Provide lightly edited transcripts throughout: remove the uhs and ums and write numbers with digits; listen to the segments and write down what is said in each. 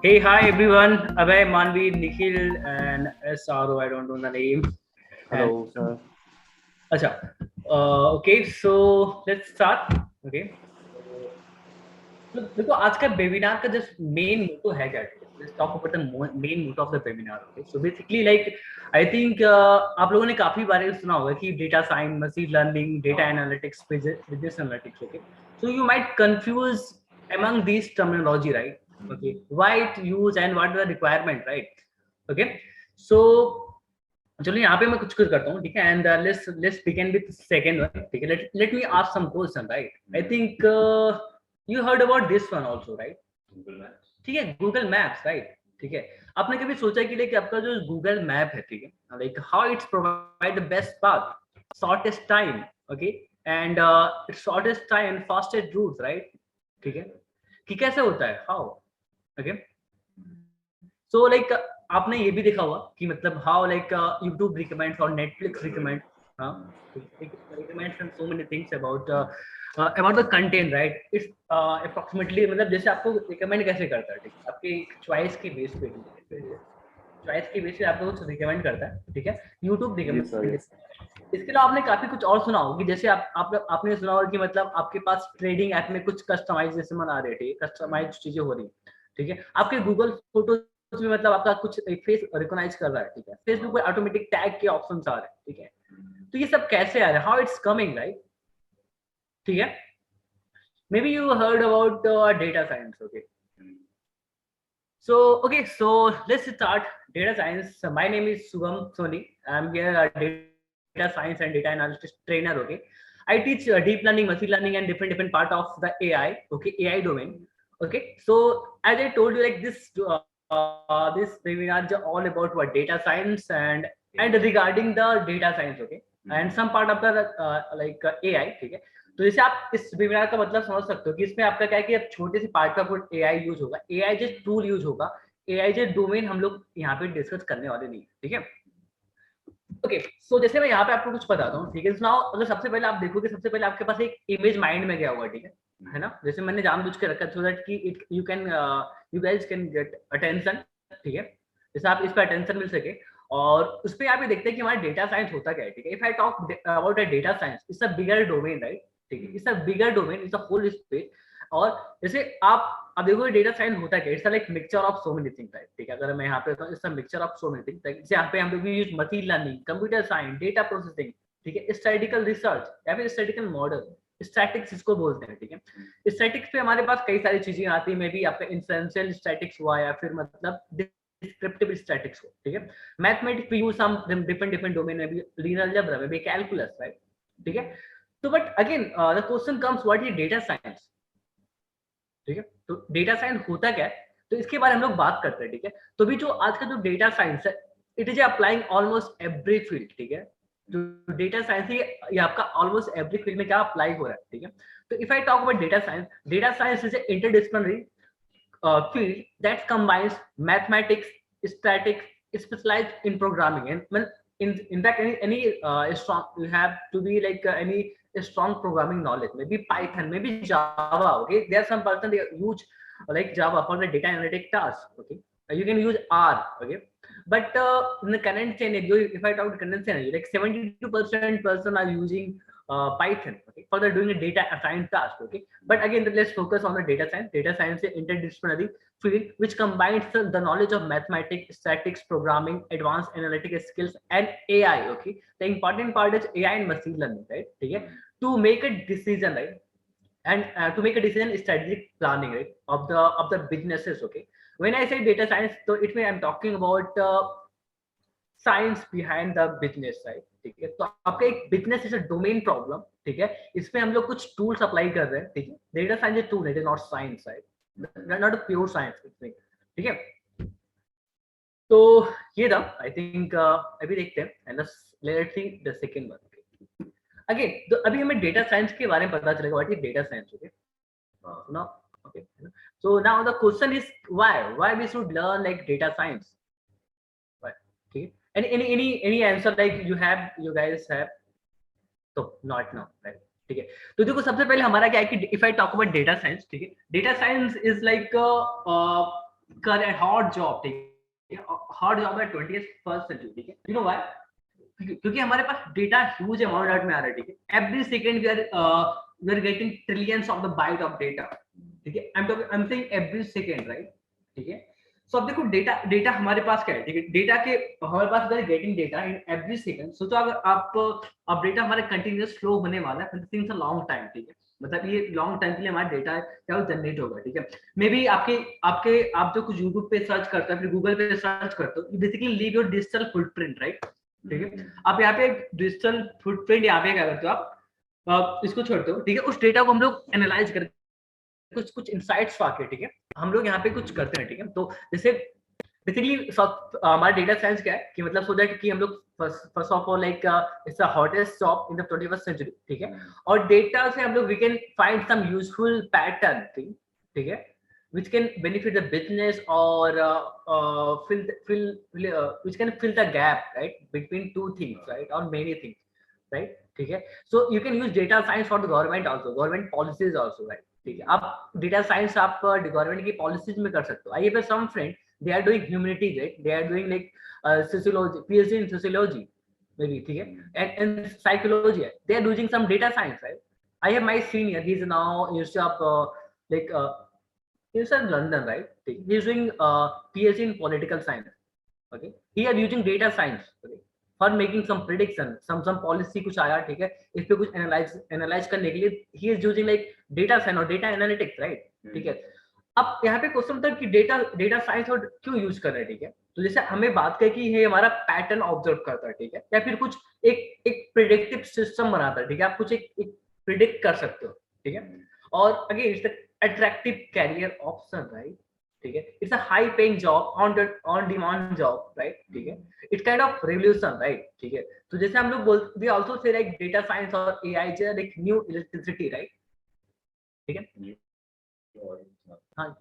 Hey, hi everyone. Abhay, Manvi, Nikhil, and SRO. I don't know the name. And Hello, sir. acha. Okay, so let's start. Okay. तो देखो आज का webinar का just main motto है क्या? Let's talk about the main motto of the webinar. Okay, so basically like I think आप लोगों ने काफी बार सुना होगा कि data science, machine learning, data analytics, business analytics. Okay, so you might confuse among these terminology, right? Okay, why it use and what are the requirement, right? Okay, so चलो यहाँ पे मैं कुछ कुछ करता हूँ, ठीक है. And let's begin with second one, ठीक है. Let me ask some question, right? I think you heard about this one also, right? Google Maps, ठीक है. Google Maps, right? ठीक है. आपने कभी सोचा कि लाइक आपका जो गूगल मैप है, ठीक है, like how it's provide the best path, shortest time, okay, and shortest time and fastest routes, right? ठीक है, कि कैसे होता है, हाउ? ओके, सो लाइक आपने ये भी देखा होगा कि मतलब हाउ लाइक यूट्यूब रिकमेंड्स और नेटफ्लिक्स रिकमेंड, हाँ, recommends so many things about the content, right? It's approximately मतलब जैसे आपको रिकमेंड कैसे करता है, ठीक है, आपकी चॉइस के बेस पे, चॉइस के बेस पे आपको कुछ रिकमेंड करता है, ठीक है. यूट्यूब जी सर, रिकमेंड. यस। इसके अलावा आपने काफी कुछ और सुना होगा कि जैसे आपने सुना होगा कि मतलब आपके पास ट्रेडिंग ऐप में कुछ कस्टमाइजेशन आ रहे थे, कस्टमाइज चीजें हो रही, ठीक है. आपके गूगल फोटोज में मतलब आपका कुछ फेस रिकॉग्नाइज कर रहा है, ठीक है. फेसबुक पे ऑटोमेटिक टैग के ऑप्शंस आ रहे हैं, ठीक है. तो ये सब कैसे आ रहे हैं, हाउ इट्स कमिंग, राइट? ठीक है. May be you heard about data science. Okay, so let's start data science. My name is Sugam Soni. I'm here a data science and data analytics trainer. Okay, I teach deep learning, machine learning, and different part of the AI. Okay, AI domain. Okay, so as I told you, like this webinar is all about what data science and regarding the data science. Okay, and some part of the AI. ठीक है. तो जैसे आप इस webinar का मतलब समझ सकते हो कि इसमें आपका क्या है कि अब छोटे से पार्ट का कोड एआई यूज होगा, एआई जो टूल यूज होगा, एआई जो डोमेन हम लोग यहाँ पे डिस्कस करने वाले नहीं, ठीक है. ओके, सो जैसे मैं यहाँ पे आपको कुछ बताता हूँ, ठीक है. नाउ अगर सबसे पहले आप देखोगे, सबसे पहले आपके पास एक इमेज माइंड में गया हुआ, ठीक है ना. जैसे मैंने जानबूझ के रखा सो दैट कि it you guys can get attention, ठीक है. जैसे आप इस पर अटेंशन मिल सके, और उस पर आप ये देखते हैं कि हमारा डेटा साइंस होता क्या है, ठीक है. If I talk about a data science, it's a bigger domain, right? ठीक है, it's a bigger domain, it's a whole space. और जैसे आप अब देखो डेटा साइंस होता क्या, it's like mixture of so many things, right? ठीक है, अगर मैं यहाँ पे it's a mixture of so many things, जैसे यहाँ पे हम लोग use machine learning, computer science, data processing, ठीक है, स्टैटिस्टिकल रिसर्च या फिर स्टैटिस्टिकल मॉडल, स्टैटिक्स इसको बोलते हैं, ठीक है. स्टैटिक्स पे हमारे पास कई सारी चीजें आती है, मे बी आपका इंफरेंशियल स्टैटिक्स हुआ या फिर मतलब डिस्क्रिप्टिव स्टैटिक्स हो, ठीक है. Mathematics we use some different domain में भी, लीनियर अलजेब्रा में भी, कैलकुलस, राइट? ठीक है. तो but again the question comes, what is data science? ठीक है, तो डेटा साइंस होता क्या है, तो इसके बारे में हम लोग बात करते हैं, ठीक है. तो भी जो आज का जो डेटा साइंस है, it is applying almost every field, ठीक है. जो डेटा साइंस है ये आपका ऑलमोस्ट एवरी फील्ड में क्या अप्लाई हो रहा है, ठीक है. तो if I talk about data science is interdisciplinary field that combines mathematics, statistics, specialized in programming, and in fact any strong, you have to be like any strong programming knowledge, maybe Python, maybe Java. Okay, there are some person they use like Java for the data analytic task. Okay, you can use R. Okay, but in the current scenario, if I talk the current scenario, like 72% person are using Python, okay, for the doing a data science task. Okay, but again let's focus on the data science. Data science is interdisciplinary field which combines the knowledge of mathematics, statistics, programming, advanced analytic skills, and AI. Okay, the important part is AI and machine learning, right? Okay, to make a decision, right? And to make a decision, strategic planning, right, of the businesses. Okay, when I say data science, so it means I'm talking about science behind the business, right? ठीक है, तो आपका एक business is a domain problem, ठीक है. इसमें हम लोग कुछ टूल्स अप्लाई कर रहे हैं, ठीक है. Data science is tool, it is not science, right? Not a pure science, ठीक है. तो ये था, आई थिंक अभी देखते हैं, and let's see the second one. Again तो अभी हमें डेटा साइंस के बारे में पता चलेगा, what is data science. Okay, सुना? Okay, so now the question is why we should learn like data science, ठीक है. any answer like you guys have? तो नॉट नाउ, राइट? ठीक है. तो देखो सबसे पहले हमारा क्या है कि if I talk about data science, ठीक है, data science is like current hot job, ठीक है, hot job है 21st century, ठीक है. You know why? क्योंकि हमारे पास डेटा ह्यूज अमाउंट में आ रहा है, ठीक है. Every second we are getting trillions of the byte of data, ठीक है. I am saying every second, right, ठीक है. सो अब देखो डेटा हमारे पास क्या है, ठीक है. डेटा के हमारे पास we are getting data in every second. सोचो अगर आप अब डेटा हमारे कंटिन्यूअस फ्लो होने वाला है सिंस अ लॉन्ग टाइम, ठीक है. मतलब ये लॉन्ग टाइम के लिए हमारा डेटा क्या जनरेट होगा, ठीक है. मे बी आप जो कुछ यूट्यूब पे सर्च करते हो, फिर गूगल पे सर्च करते हो, basically leave your digital footprint, right, ठीक है. आप यहाँ पे डिजिटल फुटप्रिंट यहाँ पे क्या करते हो, आप इसको छोड़ते हो, ठीक है. उस डेटा को हम लोग एनालाइज करते कुछ इनसाइट्स पाके, ठीक है, हम लोग यहाँ पे कुछ करते हैं, ठीक है. तो जैसे बेसिकली हमारा डेटा साइंस क्या है कि मतलब सो दैट कि हम लोग first of all like it's the hottest job in the 21st century, ठीक है. और डेटा से हम लोग we can find some useful pattern, ठीक है, which can benefit the business or which can fill the gap, right, between two things, right, or many things, right, ठीक है. So you can use data science for the government also, government policies also, right, ठीक है. आप data science आप government की policies में कर सकते हो. I have some friend, they are doing humanities, right, they are doing like sociology, PhD in sociology maybe, ठीक है, and psychology, they are using some data science, right. I have my senior, he is now used up like he's in London, right, he's doing PhD in political science, okay. He are using data science, okay, for making some prediction, some policy कुछ आया, ठीक है, इस पे कुछ analyse करने के लिए he is using like data science और data analytics, right, ठीक है. अब यहाँ पे क्वेश्चन था कि डेटा साइंस और क्यों यूज कर रहे हैं, ठीक है. तो जैसे हमें बात करें कि ये हमारा पैटर्न ऑब्जर्व करता है, ठीक है, या फिर कुछ एक प्रिडिक्टिव सिस्टम बनाता है, ठीक है. आप कुछ एक प्रिडिक्ट कर सकते हो, ठीक है. और again it's attractive career option, right, ठीक है. It's a high paying job, on demand job, right, ठीक है. It's kind of revolution, right, ठीक है. तो जैसे हम लोग बोलते, we also say like data science और AI is like new electricity, right, ठीक है.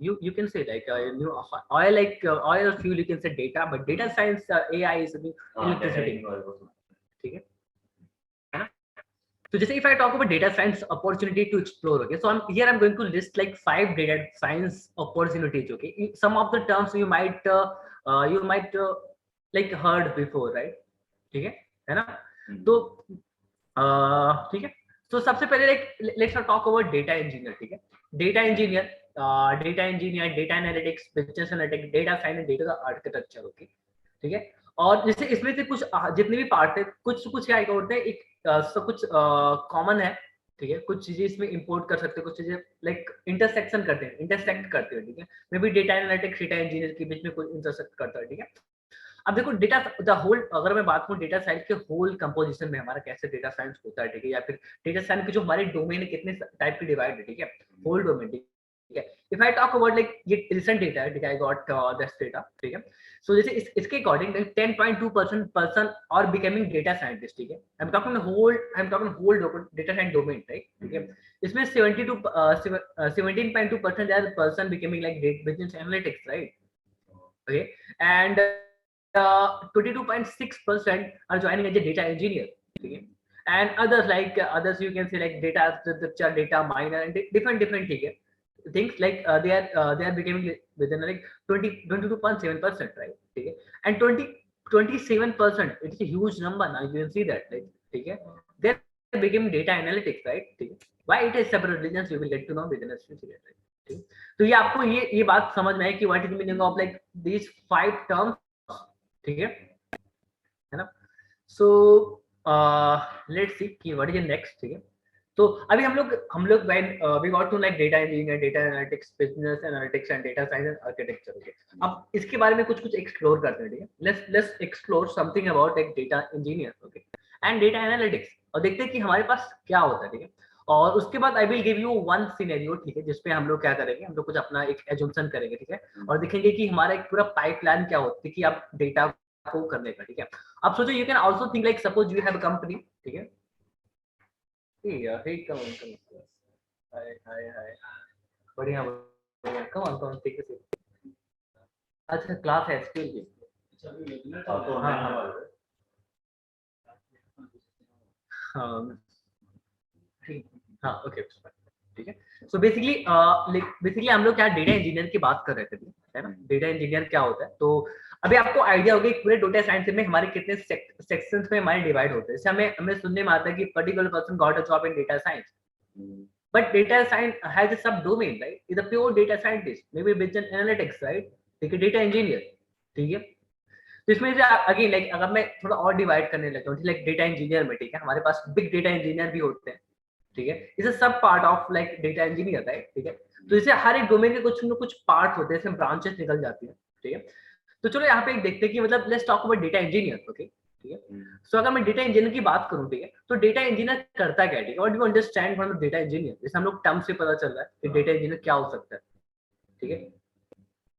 You can say like new oil, like oil or fuel, you can say data, but data science AI is electricity, ठीक है. So just if I talk about data science opportunity to explore, okay, so I'm going to list like 5 data science opportunities, okay. Some of the terms you might like heard before, right, ठीक है ना. तो ठीक है. तो सबसे पहले let's talk about data engineer, ठीक है. data engineer data analytics, business analytics, data science, data architecture, okay, ठीक है. और जैसे इसमें से कुछ जितने भी पार्ट है, कुछ क्या होते हैं, एक सब कुछ कॉमन है, ठीक है. कुछ चीजें इसमें इंपोर्ट कर सकते हैं, कुछ चीजें लाइक इंटरसेक्ट करते हैं, ठीक है. May be data analytics data engineer के बीच में कोई इंटरसेक्ट करता है, ठीक है. अब देखो डेटा द होल, अगर मैं बात करूं डेटा साइंस के होल कंपोजिशन में हमारा कैसे डेटा साइंस होता है, ठीक है, या फिर डेटा साइंस के जो हमारे डोमेन है कितने टाइप के डिवाइड है, ठीक है, होल डोमेन, ठीक है. If I talk about like ये रिसेंट डेटा है, ठीक है, आई गॉट दिस डेटा, ठीक है. सो जैसे इसके according 10.2% person are becoming data scientist, ठीक है. I am talking whole data science domain, right, ठीक है. इसमें 17.2% are person becoming like business analytics, right, okay. And 22.6% are joining as a data engineer, okay. And others you can say like data structure, data miner, and different okay, things like they are becoming within like 22.7%, right, okay. And 27%, it's a huge number now, you can see that, like, okay, they're becoming data analytics, right, okay. Why it is separate regions, you will get to know within a few seconds, right, okay. तो ये आपको ये बात समझ में है कि what is the meaning of like these 5 terms, ठीक है ना. सो लेट्स सी कि व्हाट इज नेक्स्ट, ठीक है. तो अभी हम लोग when we got to like data engineer, data analytics, business analytics and data science and architecture, okay. अब इसके बारे में कुछ एक्सप्लोर करते हैं, ठीक है. Let's explore something about like data engineer, okay, and data analytics, और देखते हैं कि हमारे पास क्या होता है, ठीक है. और उसके बाद I will give you one scenario, ठीक है, जिसपे हम लोग क्या करेंगे, हम लोग कुछ अपना एक एजम्पशन करेंगे, ठीक है, और देखेंगे कि हमारा एक पूरा पाइपलाइन क्या होती है कि आप डेटा को करने का, ठीक है. अब सोचो you can also think like suppose you have a company, ठीक है. हे कम ऑन हाय बढ़िया कम ऑन टेक इट. अच्छा क्लास है स्किल की, हाँ ठीक, हाँ ओके, ठीक है. सो बेसिकली हम लोग क्या डेटा इंजीनियर की बात कर रहे थे, है ना, डेटा इंजीनियर क्या होता है। तो अभी आपको आइडिया होगा कि पूरे डेटा साइंस में हमारे कितने सेक्शंस में हमारे डिवाइड होते हैं। जैसे हमें हमें सुनने में आता है कि particular person got a job in data science, but data science has a sub domain, right, is a pure data scientist, may B business analytics, right, ठीक है, डेटा इंजीनियर, ठीक है। तो इसमें से अगेन लाइक अगर मैं थोड़ा और डिवाइड करने लगता हूँ, लाइक डेटा इंजीनियर में, ठीक है, हमारे पास बिग डेटा इंजीनियर भी होते हैं, ठीक है, इसे सब part of like data engineer, right, ठीक है। तो इसे हर एक डोमेन के कुछ न कुछ पार्ट होते हैं, इसमें ब्रांचेस निकल जाती हैं, ठीक है। तो चलो यहाँ पे एक देखते हैं कि मतलब let's talk about data engineer, okay, ठीक है। सो अगर मैं डेटा इंजीनियर की बात करूँ, ठीक है, तो डेटा इंजीनियर करता क्या है, ठीक है, what do you understand from data engineer, जैसे हम लोग टर्म से पता चल रहा है कि डेटा इंजीनियर क्या हो सकता है, ठीक है,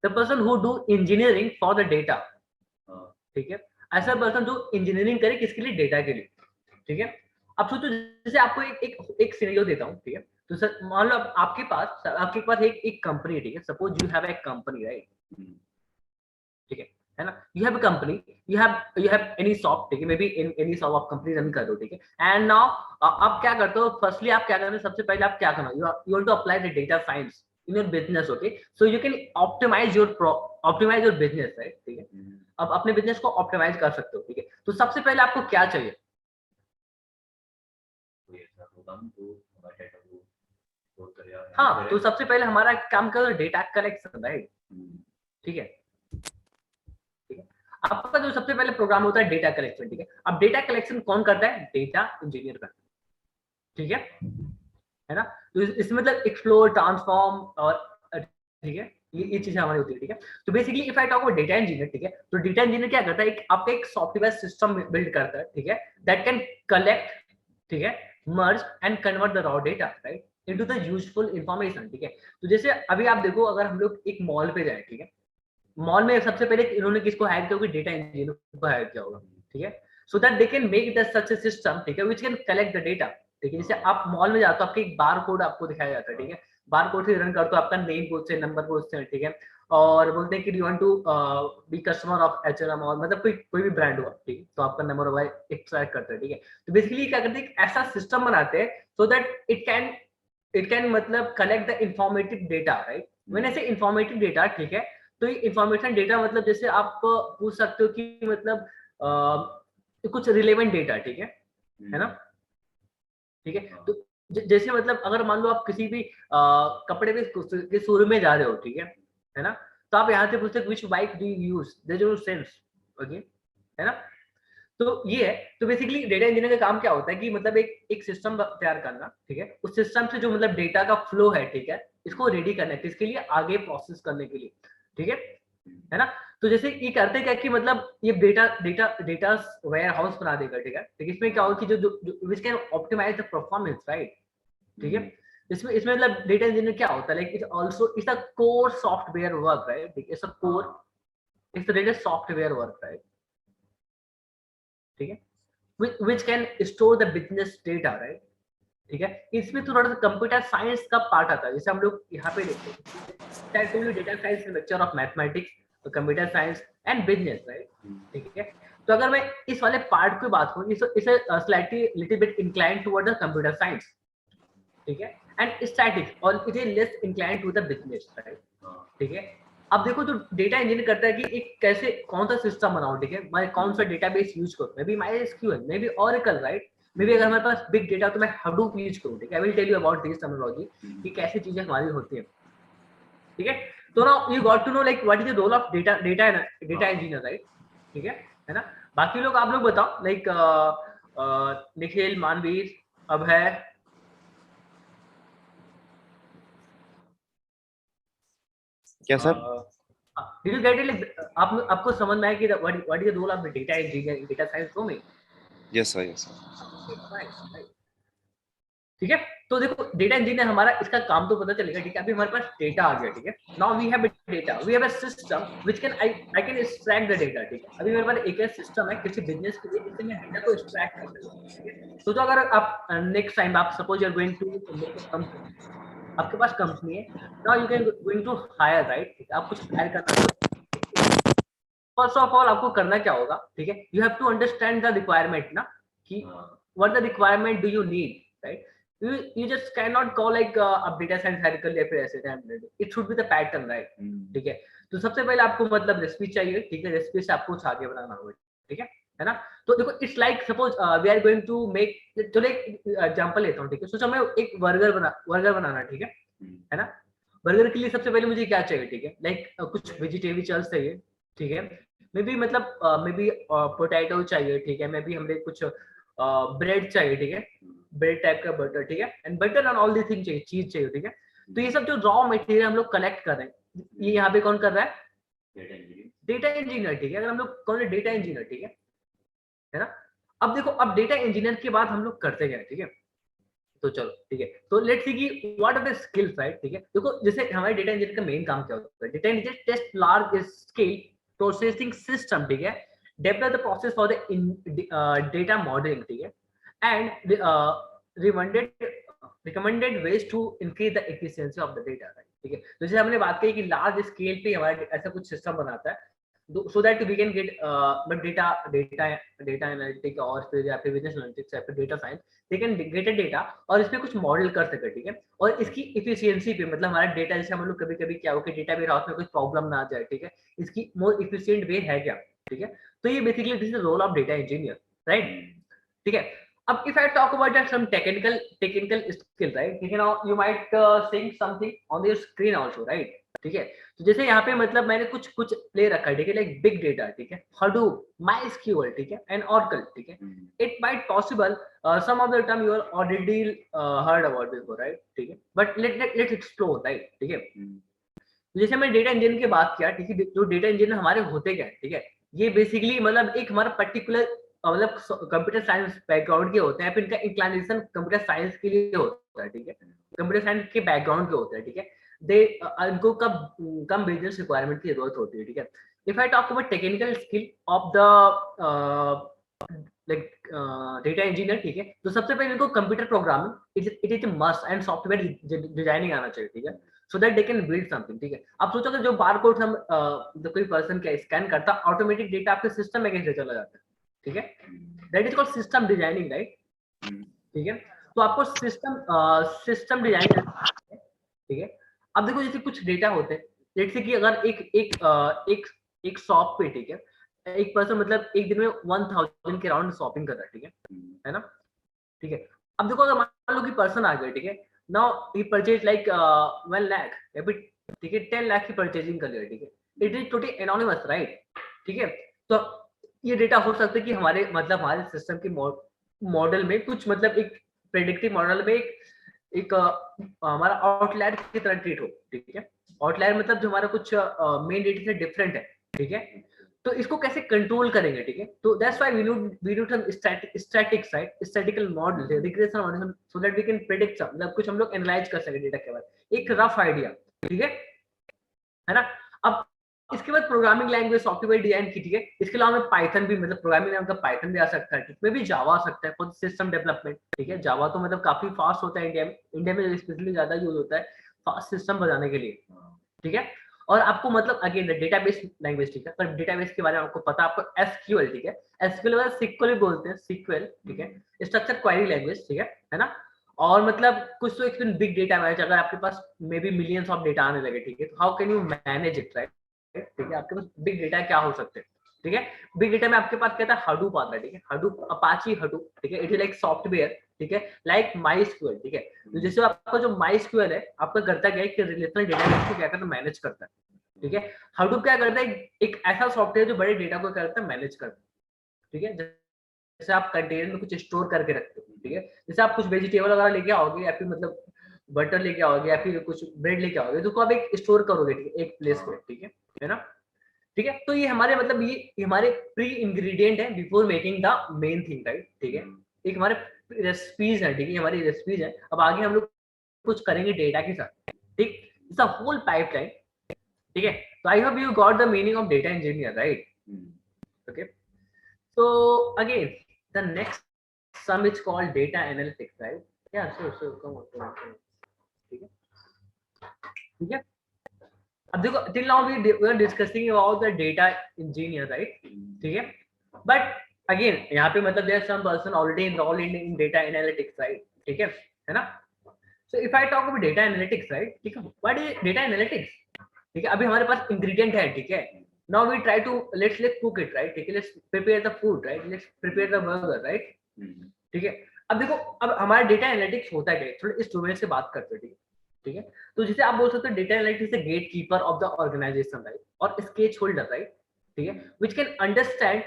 the person who do engineering for the data, ठीक है, ऐसा पर्सन जो इंजीनियरिंग करे किसके लिए, डेटा के लिए, ठीक है। अब सोचो जैसे आपको एक सिनेरियो देता हूँ, ठीक है। तो सर मान लो आपके पास एक कंपनी है, ठीक है, suppose you have a company, right, ठीक है ना, you have a company, you have any shop, ठीक है, may be in any shop आप कंपनी रन कर दो, ठीक है। एंड नाउ आप क्या करते हो, फर्स्टली आप क्या करते हो, सबसे पहले आप क्या करना, you want to apply the data science in your business, okay, so you can optimize your business, right, ठीक है। अब अपने बिजनेस को ऑप्टिमाइज कर सकते हो, ठीक है। तो सबसे पहले आपको क्या चाहिए, हाँ, तो सबसे पहले हमारा काम करो डेटा कलेक्शन, राइट, ठीक है, ठीक है। आपका जो सबसे पहले प्रोग्राम होता है डेटा कलेक्शन, ठीक है। अब डेटा कलेक्शन कौन करता है, डेटा इंजीनियर करता है, ठीक है ना। तो इसमें मतलब एक्सप्लोर, ट्रांसफॉर्म और ठीक है, ये चीजें हमारी होती है, ठीक है। तो basically if I talk about data engineer, ठीक है, तो डेटा इंजीनियर क्या करता है, आपका एक सॉफ्टवेयर सिस्टम बिल्ड करता है, ठीक है, दैट कैन कलेक्ट, ठीक है, मर्ज and convert the raw data, right, into the useful information, ठीक है। तो जैसे अभी आप देखो, अगर हम लोग एक मॉल पे जाए, ठीक है, मॉल में सबसे पहले इन्होंने किसको हायर किया होगा, डेटा इंजीनियर को हायर किया होगा, ठीक है, so that they can make the such a system, ठीक है, which can collect the data, ठीक है। जैसे आप मॉल में जाते हो, आपके एक बार कोड आपको दिखाया जाता है, ठीक है, बार कोड से रन करते हो, आपका नेम पूछते हैं, नंबर पूछते हैं, ठीक है, और बोलते हैं कि you want to be customer of H and M, और मतलब कोई भी ब्रांड हुआ, ठीक है, तो आपका नंबर होगा, एक्सट्रैक्ट करते हैं, ठीक है। तो बेसिकली क्या करते हैं, एक ऐसा सिस्टम बनाते हैं सो दैट इट कैन मतलब collect the informative data, right, when I से इंफॉर्मेटिव डेटा, ठीक है। तो ये इंफॉर्मेशन डेटा मतलब जैसे आप पूछ सकते हो कि मतलब कुछ रिलेवेंट डेटा, ठीक है ना, ठीक है। तो जैसे मतलब अगर मान लो आप किसी भी कपड़े के शोरूम में जा रहे हो, ठीक है ना, तो आप यहाँ से पूछते which bike do you use, there is no sense, okay, है ना। तो ये है, तो बेसिकली डेटा इंजीनियर का काम क्या होता है कि मतलब एक सिस्टम तैयार करना, ठीक है, उस सिस्टम से जो मतलब डेटा का फ्लो है, ठीक है, इसको रेडी करना है किसके लिए, आगे प्रोसेस करने के लिए, ठीक है ना। तो जैसे ये करते क्या कि मतलब ये डेटा वेयर हाउस बना देगा, ठीक है, ठीक है। इसमें क्या होगा कि जो which can optimize the performance, right, ठीक है। इसमें इसमें मतलब डेटा इंजीनियर क्या होता है, like it's also it's a core software work, right, ठीक है, it's a core, it's the data software work, right, ठीक है, which can store the business data, right, ठीक है। इसमें थोड़ा सा कंप्यूटर साइंस का पार्ट आता है, जैसे हम लोग यहाँ पे देखते हैं data science mixture of mathematics, computer science and business, right, ठीक है। तो अगर मैं इस वाले पार्ट की बात करूँ, इसे slightly little bit inclined toward the computer science, ठीक है, एंड स्टैटिक्स, और it is less inclined to the business, right, ठीक है। अब देखो तो डेटा इंजीनियर करता है कि एक कैसे कौन सा सिस्टम बनाऊं, ठीक है, मैं कौन सा डेटाबेस यूज करूं, may be MySQL, may be Oracle, right, may B अगर हमारे पास बिग डेटा तो मैं हडूप यूज करूं, ठीक है। I will tell you about this terminology कि कैसी चीजें हमारी होती हैं, ठीक है। तो now you got to know like what is the role of data engineer, right, ठीक है ना। बाकी लोग आप लोग बताओ, लाइक निखिल, मानवीर, अभय, क्या sir, did you get it, like आपको समझ में आया कि what is the role of the data engineer in data science domain? Yes sir, yes sir, ठीक है। तो देखो डेटा इंजीनियर हमारा इसका काम तो पता चलेगा, ठीक है। अभी हमारे पास डेटा आ गया, ठीक है, now we have data, we have a system which can I can extract the data, ठीक है। अभी मेरे पास एक सिस्टम है किसी बिजनेस के लिए जिससे मैं डेटा को एक्सट्रैक्ट कर सकता हूं, ठीक है। तो अगर आप नेक्स्ट टाइम आप suppose you are going to make a company, आपके पास कंपनी है, now you can going to hire, right, आप कुछ हायर करना, फर्स्ट ऑफ ऑल आपको करना क्या होगा, ठीक है, you have to understand the requirement ना, कि what the requirement do you need, right. you just cannot call like a data science hierarchical या फिर ऐसे time, it should be the pattern, right? ठीक है, तो सबसे पहले आपको मतलब रेसिपी चाहिए, ठीक है, रेसिपी से आपको कुछ आगे बनाना होगा, ठीक है ना? तो देखो it's like suppose we are going to make, चलो एक एग्जांपल लेता हूँ, ठीक है, सोचो मैं एक बर्गर बनाना, ठीक है ना? बर्गर के लिए सबसे पहले मुझे क्या चाहिए, ठीक है, लाइक कुछ वेजिटेबल्स चाहिए, ठीक है, मे बी मतलब मे बी पोटैटो चाहिए, ठीक है, मे बी हमें कुछ ब्रेड चाहिए, ठीक है, ब्रेड टाइप का बटर, ठीक है, and butter and all the thing चाहिए, चीज चाहिए, ठीक है। तो ये सब जो रॉ मटेरियल हम लोग कलेक्ट कर रहे हैं, ये यहाँ पे कौन कर रहा है? डेटा इंजीनियर, ठीक है, अगर हम लोग कौन है? डेटा इंजीनियर, ठीक है ना? अब देखो, अब डेटा इंजीनियर के बाद हम लोग करते क्या है, ठीक है, तो चलो ठीक है, तो लेट्स सी कि what are the skills, right? ठीक है, देखो जैसे हमारे डेटा इंजीनियर का मेन काम क्या होता है? Data engineer test large scale processing system, ठीक है, develop the process for the data modelling, ठीक है, and recommended ways to increase the efficiency of the data, right? ठीक है, तो जैसे हमने बात की कि लार्ज स्केल पे हमारा ऐसा कुछ सिस्टम बनाता है so that we can get data analytics और फिर या फिर बिजनेस एनालिटिक्स या फिर data science, they can get a data और इस पे कुछ मॉडल कर सके, ठीक है, और इसकी इफिशियंसी पे मतलब हमारा डेटा, जैसे हम लोग कभी कभी क्या हो कि डेटा वेयर हाउस में कुछ प्रॉब्लम ना आ जाए, ठीक है, इसकी मोर इफिशिएंट वे है क्या, ठीक है, तो ये basically this is role of data engineer, right? ठीक है, अब if I talk about that some technical skill, right? ठीक है, now you might seeing something on your screen also, right? ठीक है, तो जैसे यहाँ पे मतलब मैंने कुछ ले रखा है, ठीक है, लाइक बिग डेटा, ठीक है, Hadoop, MySQL, ठीक है, एंड Oracle, ठीक है, it might possible some of the term you are already heard about before, right? ठीक है, बट लेट्स एक्सप्लोर, राइट? ठीक है, जैसे मैंने डेटा इंजीनियर की बात किया, ठीक है, जो डेटा इंजीनियर हमारे होते क्या है, ठीक है, ये बेसिकली मतलब एक हमारा पर्टिकुलर मतलब कंप्यूटर साइंस बैकग्राउंड के होते हैं, फिर इनका इंक्लाइनेशन कंप्यूटर साइंस के लिए होता है, ठीक है, कंप्यूटर साइंस के बैकग्राउंड के होते हैं, ठीक है, दे इनको कम बिजनेस रिक्वायरमेंट की जरूरत होती है, ठीक है। If I talk about technical skill of the like data engineer, ठीक है, तो सबसे पहले इनको computer programming it is must and software designing आना चाहिए, ठीक है, so that they can build something, ठीक है। आप सोचो कि जो बारकोड हम कोई पर्सन क्या स्कैन करता, ऑटोमेटिक डेटा आपके सिस्टम में कैसे चला जाता है, ठीक है, that is called system designing, right? ठीक है, तो आपको सिस्टम डिजाइन करना है, ठीक है। अब देखो जैसे कुछ डेटा होते हैं, जैसे कि अगर एक शॉप पे, ठीक है, एक पर्सन मतलब एक दिन में 1000 के राउंड शॉपिंग कर रहा है, ठीक है ना? ठीक है, अब देखो अगर मान लो कि पर्सन आ गया, ठीक है, now he purchase like 1 lakh या फिर ठीक है 10 लाख की परचेजिंग कर लिया, ठीक है, it is totally anonymous, right? ठीक है, तो ये डेटा हो सकता है कि हमारे मतलब हमारे सिस्टम के मॉडल में कुछ मतलब एक प्रेडिक्टिव मॉडल में एक हमारा आउटलायर की तरह ट्रीट हो, ठीक है, आउटलायर मतलब जो हमारा कुछ मेन डेटा से डिफरेंट है, ठीक है, तो इसको कैसे कंट्रोल करेंगे, ठीक है, तो that's why we need some statics, right, statical model, regression model, so that we can predict some, मतलब कुछ हम लोग एनालाइज कर सके डेटा के बारे एक रफ आइडिया, ठीक है ना? अब इसके बाद प्रोग्रामिंग लैंग्वेज सॉफ्टवेयर डिजाइन की, ठीक है, इसके अलावा हमें पाइथन भी मतलब प्रोग्रामिंग लैंग्वेज का पाइथन भी आ सकता है, इसमें भी जावा आ सकता है फॉर सिस्टम डेवलपमेंट, ठीक है, जावा तो मतलब काफी फास्ट होता है, इंडिया में स्पेशली ज्यादा यूज होता है फास्ट सिस्टम बनाने के लिए, ठीक है। और आपको मतलब अगेन डेटाबेस लैंग्वेज, ठीक है, पर डेटाबेस के बारे में आपको पता, आपको एसक्यूएल, ठीक है, एसक्यूएल वाला सीक्वल भी बोलते हैं, सीक्वल, ठीक है, स्ट्रक्चर क्वेरी लैंग्वेज, ठीक है ना? और मतलब कुछ तो एक बिग डेटा मैनेज, अगर आपके पास may be millions of data आने लगे, ठीक है, तो how can you manage it, right? ठीक है, आपके पास बिग डेटा क्या हो सकते हैं, ठीक है, बिग डेटा में आपके पास क्या था, हडूप आता है, ठीक है, हडूप, अपाची हडूप, ठीक है, इट इज लाइक सॉफ्टवेयर, ठीक है, लाइक माईस्क्यूएल, ठीक है, तो जैसे आपका जो माईस्क्यूएल है आपका करता क्या है कि रिलेशनल डेटाबेस को क्या करता है, मैनेज करता है, ठीक है। हडूप क्या करता है, एक ऐसा सॉफ्टवेयर जो बड़े डेटा को क्या करता है, मैनेज करता है, ठीक है, जैसे आप कंटेनर में कुछ स्टोर करके रखते हो, ठीक है, जैसे आप कुछ वेजिटेबल वगैरह लेके आओगे या फिर मतलब बटर लेके आओगे या फिर कुछ ब्रेड लेके आओगे, तो आप एक स्टोर करोगे, ठीक है, एक प्लेस पे, ठीक है ना? ठीक है, तो ये हमारे मतलब ये हमारे प्री इंग्रेडिएंट है before making the main thing, right? ठीक है, एक हमारे रेसिपीज है, ठीक है, हमारी रेसिपीज है, अब आगे हम लोग कुछ करेंगे डेटा के साथ, ठीक, इट्स अ होल पाइपलाइन, ठीक है। तो I hope you got the meaning of data engineer, right? Okay, so again the next sum is called data analytics, right? Yeah, sure, come on. ठीक है, ठीक है, अब देखो till now we were discussing about the data engineer, right? ठीक है, but again यहाँ पे मतलब there are some person already enrolled in data analytics, right? ठीक है, है ना? सो if I talk about data analytics, right, ठीक है, व्हाट इज डेटा एनालिटिक्स? ठीक है, अभी हमारे पास इंग्रेडिएंट है, ठीक है, now we try to let's cook it, right, ठीक है, let's prepare the food, right, let's prepare the burger, right, ठीक है। अब देखो, अब हमारा डेटा एनालिटिक्स होता है, थोड़ा इस डोमेन से बात करते हैं, ठीक है। तो जैसे आप बोल सकते हो data analytics is the gate keeper of the organisation, right, और स्केच होल्डर, राइट, ठीक है, which can understand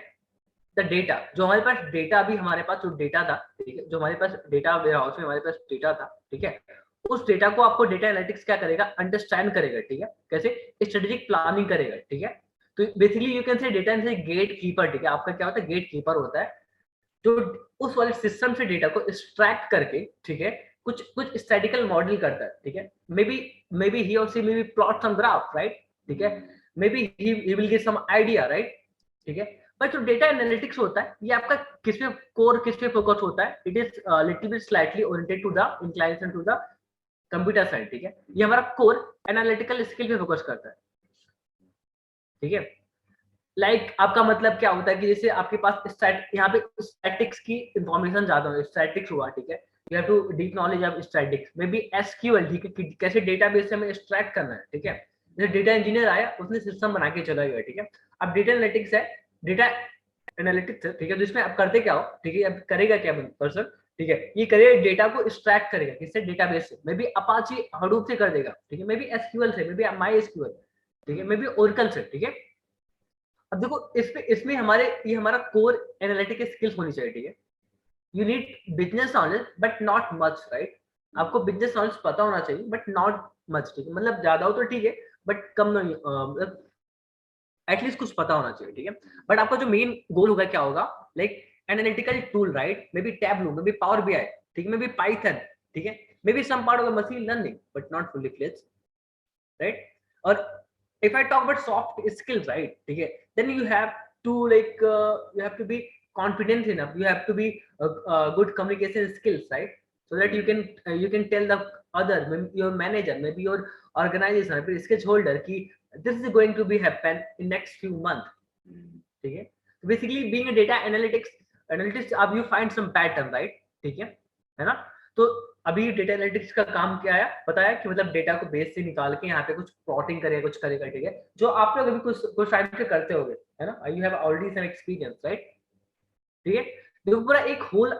the data. जो हमारे पास डेटा, अभी हमारे पास जो डेटा था, ठीक है, जो हमारे पास डेटा वेयर हाउस में हमारे पास डेटा था, ठीक है, उस डेटा को आपको डेटा एनालिटिक्स क्या करेगा, अंडरस्टैंड करेगा, ठीक है, कैसे, स्ट्रेटेजिक प्लानिंग करेगा, ठीक है। तो basically you can say data analytics gate keeper, ठीक है, आपका क्या होता है, गेट कीपर होता है, जो उस वाले सिस्टम से डेटा को एक्सट्रैक्ट करके, ठीक है, कुछ कुछ स्टैटिकल मॉडल करता है, ठीक है, मे बी ही और she may be plot some graph, right, ठीक है, may be he will give some idea, right, ठीक है। बट जो डेटा एनालिटिक्स होता है, ये आपका किस पे कोर, किस पे फोकस होता है, it is little bit slightly oriented to the inclination to the computer side, ठीक है। ये हमारा कोर एनालिटिकल स्किल पे फोकस करता है, ठीक है। लाइक आपका मतलब क्या होता है कि जैसे आपके पास यहाँ पे स्टैटिक्स की इंफॉर्मेशन ज्यादा है, स्टैटिक्स हुआ, ठीक है, you have to deep knowledge of statics, may be SQL, ठीक है, कैसे डेटाबेस से हमें एक्सट्रैक्ट करना है, ठीक है। जैसे डेटा इंजीनियर आया, उसने सिस्टम बना के चला गया, ठीक है। अब डेटा एनालिटिक्स है, डेटा एनालिटिक्स है, ठीक है, तो इसमें आप करते क्या हो, ठीक है, अब करेगा क्या पर्सन, ठीक है, ये करेगा डेटा को एक्सट्रैक्ट करेगा, किससे, डेटाबेस से, मे बी अपाची हडूप से कर देगा, ठीक है, मे बी एसक्यूएल से, मे बी माई एसक्यूएल, ठीक है, मे बी ओरेकल से, ठीक है। अब देखो इसमें हमारे ये हमारा कोर एनालिटिक स्किल्स होनी चाहिए, ठीक है। You need business knowledge but not much, right, आपको बिजनेस नॉलेज पता होना चाहिए बट नॉट मच, ठीक है, मतलब ज्यादा हो तो ठीक है बट कम नहीं, मतलब एटलीस्ट कुछ पता होना चाहिए, ठीक है। बट आपका जो मेन गोल होगा क्या होगा, like analytical tool, right, may be Tableau, may be Power BI, ठीक है, मे बी पाइथन, ठीक है, मे be some part of the machine learning but not fully fledged, right. और if I talk about soft skills, right, okay, then you have to you have to be confident enough, you have to be good communication skills, right, so that you can tell the other, maybe your manager, maybe your organization, maybe sketch holder ki this is going to be happen in next few months, ठीक है। So basically being a data analytics अब you find some pattern, right, ठीक है ना। तो अभी data analytics का काम क्या है, पता है कि मतलब डेटा को बेस से निकाल के यहाँ पे कुछ प्लॉटिंग करेगा, कुछ करेगा, ठीक है, जो आप लोग अभी कुछ टाइम से करते होगे, है ना, you have already some experience, right, ठीक है। तो पूरा एक होल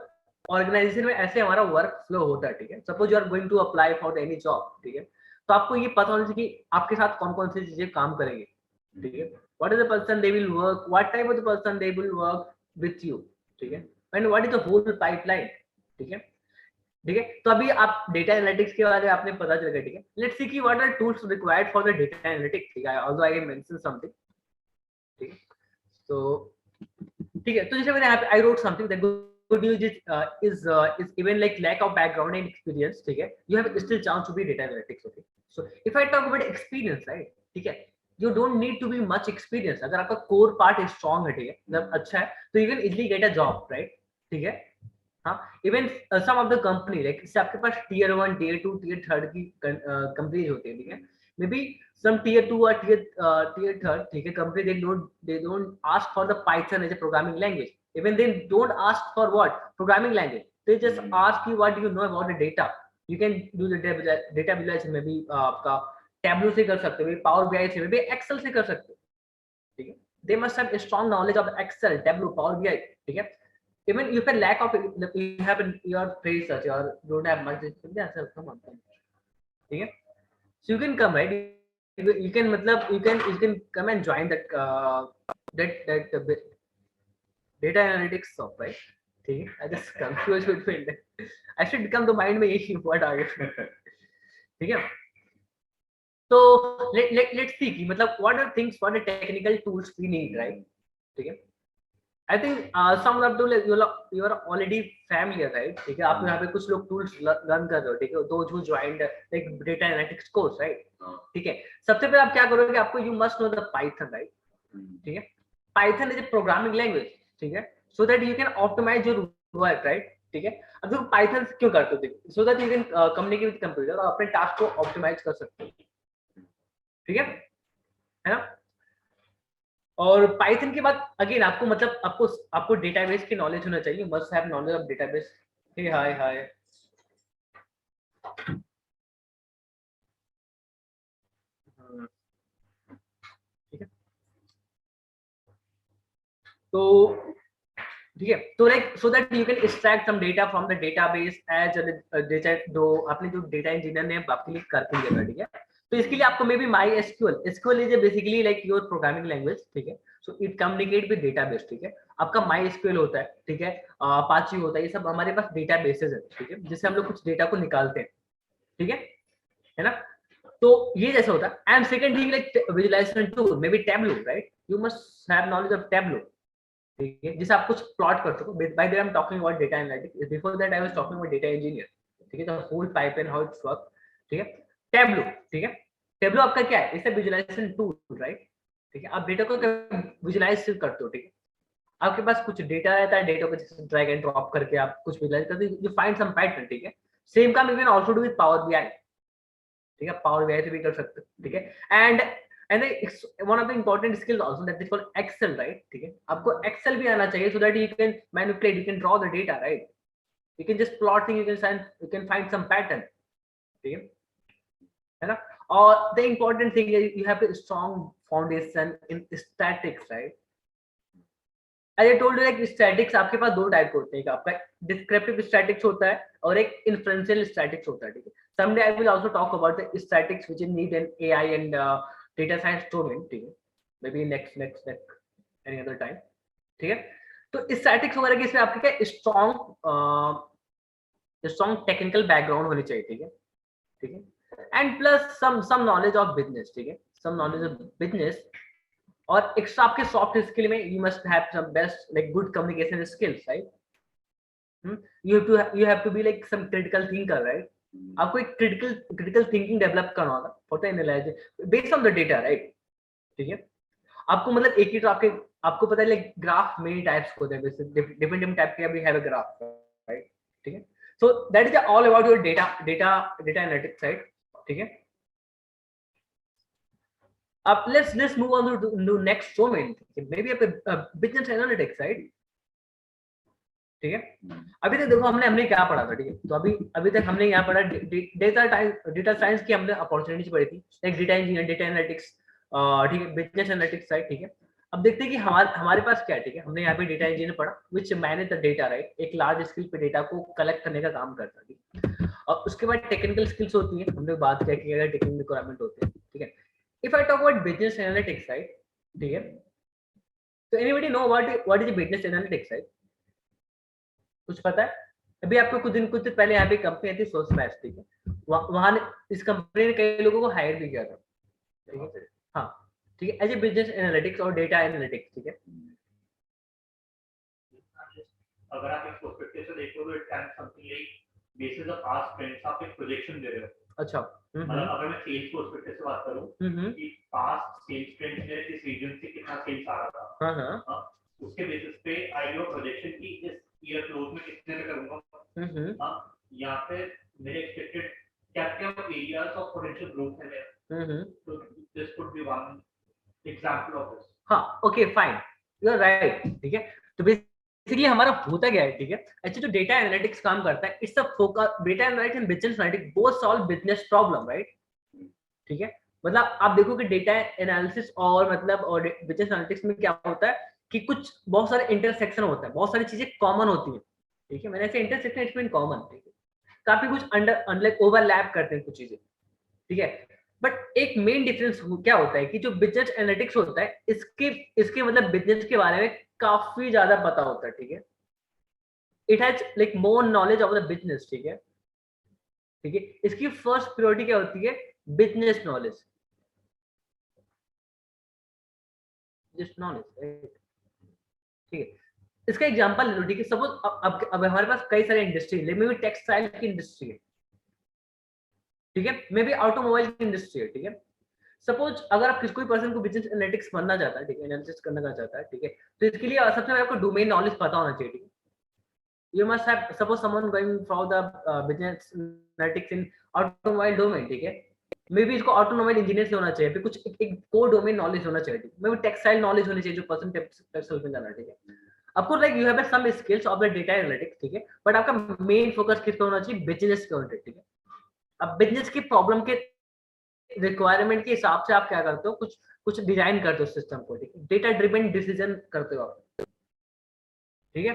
ऑर्गेनाइजेशन में ऐसे हमारा वर्क फ्लो होता है, ठीक है। Suppose you are going to apply for any job, ठीक है, तो आपको ये पता होना चाहिए कि आपके साथ कौन कौन सी चीजें काम करेंगे, ठीक है, what is the person they will work, what type of the person they will work with you, ठीक है, and what is the whole pipeline, ठीक है, ठीक है। तो अभी आप डेटा एनालिटिक्स के बारे में आपने पता चल गया, ठीक है। लेट्स सी कि what are tools required for the data analytics, ठीक है, also I can mention something, ठीक है। तो ठीक है, तो जैसे मैंने यहाँ पे I wrote something that good news is even like lack of background and experience, ठीक है, you have still chance to be data analytics, okay. So if I talk about experience, right, ठीक है, you don't need to be much experience, अगर आपका core part strong है, ठीक है, मतलब अच्छा है, तो you can easily get a job, right, ठीक है। हाँ, even some of the company like इससे आपके पास टीयर 1, टीयर 2, टीयर 3 की कंपनीज होती है, ठीक है, मे बी सम टीयर 2 और टीयर 3, ठीक है, company they don't ask for the python as a programming language, even they don't ask for what programming language, they just ask you what do you know about the data, you can do the data visualization, maybe आपका tableau से कर सकते हो, power BI से, maybe excel से कर सकते हो, ठीक है, they must have a strong knowledge of excel, tableau, power bi, ठीक है। Even if a lack of you have in your freshers, you don't have much experience, come on, ठीक है, so you can come, right, you can मतलब you can come and join that data analytics shop, right, ठीक है। I just confused between them, I should come to mind में यही what are you, ठीक है। तो let's see कि मतलब what are things, what are technical tools we need, right, ठीक है। I think some of the you are already familiar, right, ठीक है, आप यहाँ पे कुछ लोग tools रन कर रहे हो, ठीक है, those who joined like data analytics course, right, ठीक है। सबसे पहले आप क्या करोगे, आपको you must know the Python, right, ठीक है, Python is a programming language, ठीक है, so that you can optimize your work, right, ठीक है। अब देखो Python क्यों करते हो, so that you can communicate with computer और अपने टास्क को ऑप्टिमाइज कर सकते हो, ठीक है ना। और पाइथन के बाद अगेन आपको मतलब आपको डेटाबेस की नॉलेज होना चाहिए, must have knowledge of database. Hey hi ठीक है, तो ठीक है, तो like so that you can extract some data from the database as data, जो आपने जो डेटा इंजीनियर ने आपके लिए कर दिया था, ठीक है। तो इसके लिए आपको may be my SQL is basically like your programming language, ठीक है। So it communicate with database, ठीक है। आपका माई एसक्यूएल होता है, ठीक है, अपाची होता है, ये सब हमारे पास डेटाबेसेस है, ठीक है, जिससे हम लोग कुछ डेटा को निकालते हैं, ठीक है ना। तो ये जैसा होता है। And second thing like visualization tool, maybe Tableau, right, you must have knowledge of Tableau, ठीक है, जिसे आप कुछ प्लॉट कर सको। By the way I am talking about data analytics, before that I was talking about data engineer, ठीक है, the whole pipeline how it's work, ठीक है। टैबलो, ठीक है, टैबलो आपका क्या है, it's a visualization tool, right, ठीक है। आप डेटा को विजुअलाइज करते हो, ठीक है। आपके पास कुछ डेटा रहता है, डेटा को जैसे ड्रैग एंड ड्रॉप करके आप कुछ विजुअलाइज करते हो, यू फाइंड सम पैटर्न, ठीक है। सेम काम you can also do with power BI, ठीक है, पावर बीआई से भी कर सकते हो, ठीक है। And one of the important skills also that is called Excel, right, ठीक है। आपको एक्सेल भी आना चाहिए, so that you can manipulate, you can draw the data, right, you can just plot thing, you can find some pattern, ठीक है ना। और the important thing is you have a strong foundation in statics, right. I told you like statics आपके पास दो type के होते हैं, एक आपका डिस्क्रिप्टिव स्टैटिक्स होता है और एक इन्फ्रेंशियल स्टैटिक्स होता है, ठीक है। someday I will also talk about the statics which is need in AI and data science domain, ठीक है, maybe next any other time, ठीक है। तो स्टैटिक्स वगैरह के इसमें आपके क्या स्ट्रॉन्ग टेक्निकल बैकग्राउंड होनी चाहिए, ठीक है, ठीक है। And plus some knowledge of business, ठीक है, सम नॉलेज ऑफ बिजनेस। और एक्स्ट्रा आपके सॉफ्ट स्किल में you must have some best like good communication skills, right, you have to be like some critical thinker, right। आपको एक critical thinking develop करना होगा for the analysis based on the data, right, ठीक है। आपको मतलब एक ही तो आपको पता है लाइक ग्राफ मेनी टाइप्स होते हैं, डिफरेंट टाइप के we have a graph, right, ठीक है। So that is all about your data analytics, right, ठीक है। अब let's move on to next domain, may be business analytics, right, ठीक है। अभी तक देखो हमने क्या पढ़ा था, ठीक है। तो अभी तक हमने यहाँ पढ़ा डेटा साइंस की हमने अपॉर्चुनिटीज पढ़ी थी, like data engineer, data analytics, ठीक है, बिजनेस एनालिटिक्स, राइट, ठीक है। अब देखते हैं कि हमारे पास क्या है, ठीक है। हमने यहाँ पे डेटा इंजीनियर पढ़ा विच मैनेज द डेटा, राइट, एक लार्ज स्केल पे डेटा को कलेक्ट करने का काम करता है, ठीक है। और उसके बाद टेक्निकल स्किल्स होती है, हमने बात किया कि अगर टेक्निकल रिक्वायरमेंट होते हैं, ठीक है। If I talk about business analytics, right, ठीक है, तो anybody know what is business analytics, right, कुछ पता है? अभी आपको कुछ दिन पहले यहाँ पे कंपनी आई थी सोर्समैच, ठीक है। वहां इस कंपनी ने कई लोगों को हायर भी किया था, ठीक है। हाँ, ठीक है, एज ए बिजनेस एनालिटिक्स और डेटा एनालिटिक्स, ठीक है। अगर आप एक पर्सपेक्टिव से देखो तो it can something like basis of past trends आप एक प्रोजेक्शन दे रहे हो। अच्छा, मतलब अगर मैं सेल्स पर्सपेक्टिव से बात करूं कि पास्ट सेल्स ट्रेंड्स में इस रीजन से कितना सेल्स आ रहा था, हां, उसके बेसिस पे आई नो प्रोजेक्शन की इस ईयर क्लोज में कितने में करूंगा, हां, यहाँ पे मेरे एक्सपेक्टेड क्या एरियाज ऑफ पोटेंशियल ग्रोथ है, तो this could be one example of this. हाँ, okay, fine, you are right, ठीक है। तो बेसिकली हमारा होता क्या है, ठीक है, एक्चुअली जो डेटा एनालिटिक्स काम करता है, it's a focus, data analytics and business analytics both solve business problem, right, ठीक है। मतलब आप देखो कि डेटा एनालिसिस और मतलब और बिजनेस एनालिटिक्स में क्या होता है कि कुछ बहुत सारे इंटरसेक्शन होता है, बहुत सारी चीजें कॉमन होती है, ठीक है। मैंने ऐसे इंटरसेक्शन इट मीन कॉमन, ठीक है, काफी कुछ अंडर ओवरलैप करते हैं कुछ चीजें, ठीक है। बट एक मेन डिफरेंस क्या होता है कि जो बिजनेस एनालिटिक्स होता है, इसके मतलब बिजनेस के बारे में काफी ज्यादा पता होता है, ठीक है। It has like more knowledge of the business, ठीक है, ठीक है। इसकी फर्स्ट प्रायोरिटी क्या होती है, बिजनेस नॉलेज, ठीक है। इसका एग्जांपल लो, ठीक है। सपोज अब हमारे पास कई सारे इंडस्ट्री, मे बी टेक्सटाइल की इंडस्ट्री है, ठीक है, मे बी ऑटोमोबाइल की इंडस्ट्री है, ठीक है। सपोज अगर आप कोई पर्सन को बिजनेस एनालिटिक्स बनना चाहता है, ठीक है, एनालिसिस करना चाहता है, ठीक है, तो इसके लिए सबसे पहले आपको डोमेन नॉलेज पता होना चाहिए, ठीक है। You must have, suppose someone going for the business analytics in automobile domain, ठीक है, मे बी इसको ऑटोमोबाइल इंजीनियर से होना चाहिए, फिर कुछ एक कोर डोमेन नॉलेज होना चाहिए, ठीक है। मे बी टेक्सटाइल नॉलेज होनी चाहिए जो पर्सन टेक्सटाइल में जाना है, ठीक है। आपको like you have some skills of the data analytics, ठीक है, बट आपका मेन फोकस किस पे होना चाहिए, बिजनेस के ओरिएंटेड, ठीक है। अब बिजनेस की प्रॉब्लम के रिक्वायरमेंट के हिसाब से आप क्या करते हो, कुछ कुछ डिजाइन करते हो सिस्टम को, ठीक है, डेटा ड्रिवन डिसीजन करते हो आप, ठीक है,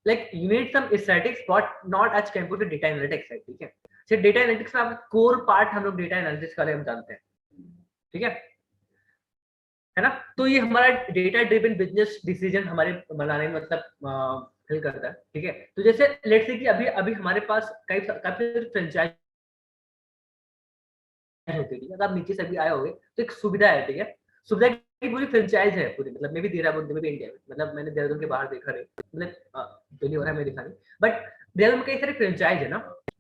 like you need some statics but not as compare to data analytics है, ठीक है। सिर्फ डेटा एनालिटिक्स में आप कोर पार्ट हम लोग डेटा एनालिसिस का हम जानते हैं, ठीक है ना। तो ये हमारा डेटा ड्रिवन बिजनेस डिसीजन हमारे बनाने में मतलब हेल्प करता है, ठीक है। तो जैसे लेट्स से कि अभी अभी हमारे पास काफी फ्रेंचाइज होती है, अगर आप नीचे से भी आए होंगे तो एक सुविधा है, ठीक है, सुविधा की पूरी फ्रेंचाइज है पूरी, मतलब मैं भी देहरादून में भी इंडिया में, मतलब मैंने देहरादून के बाहर देखा है, मतलब दिल्ली हो रहा है मैं दिखा नहीं, बट देहरादून में कई सारे फ्रेंचाइज है ना,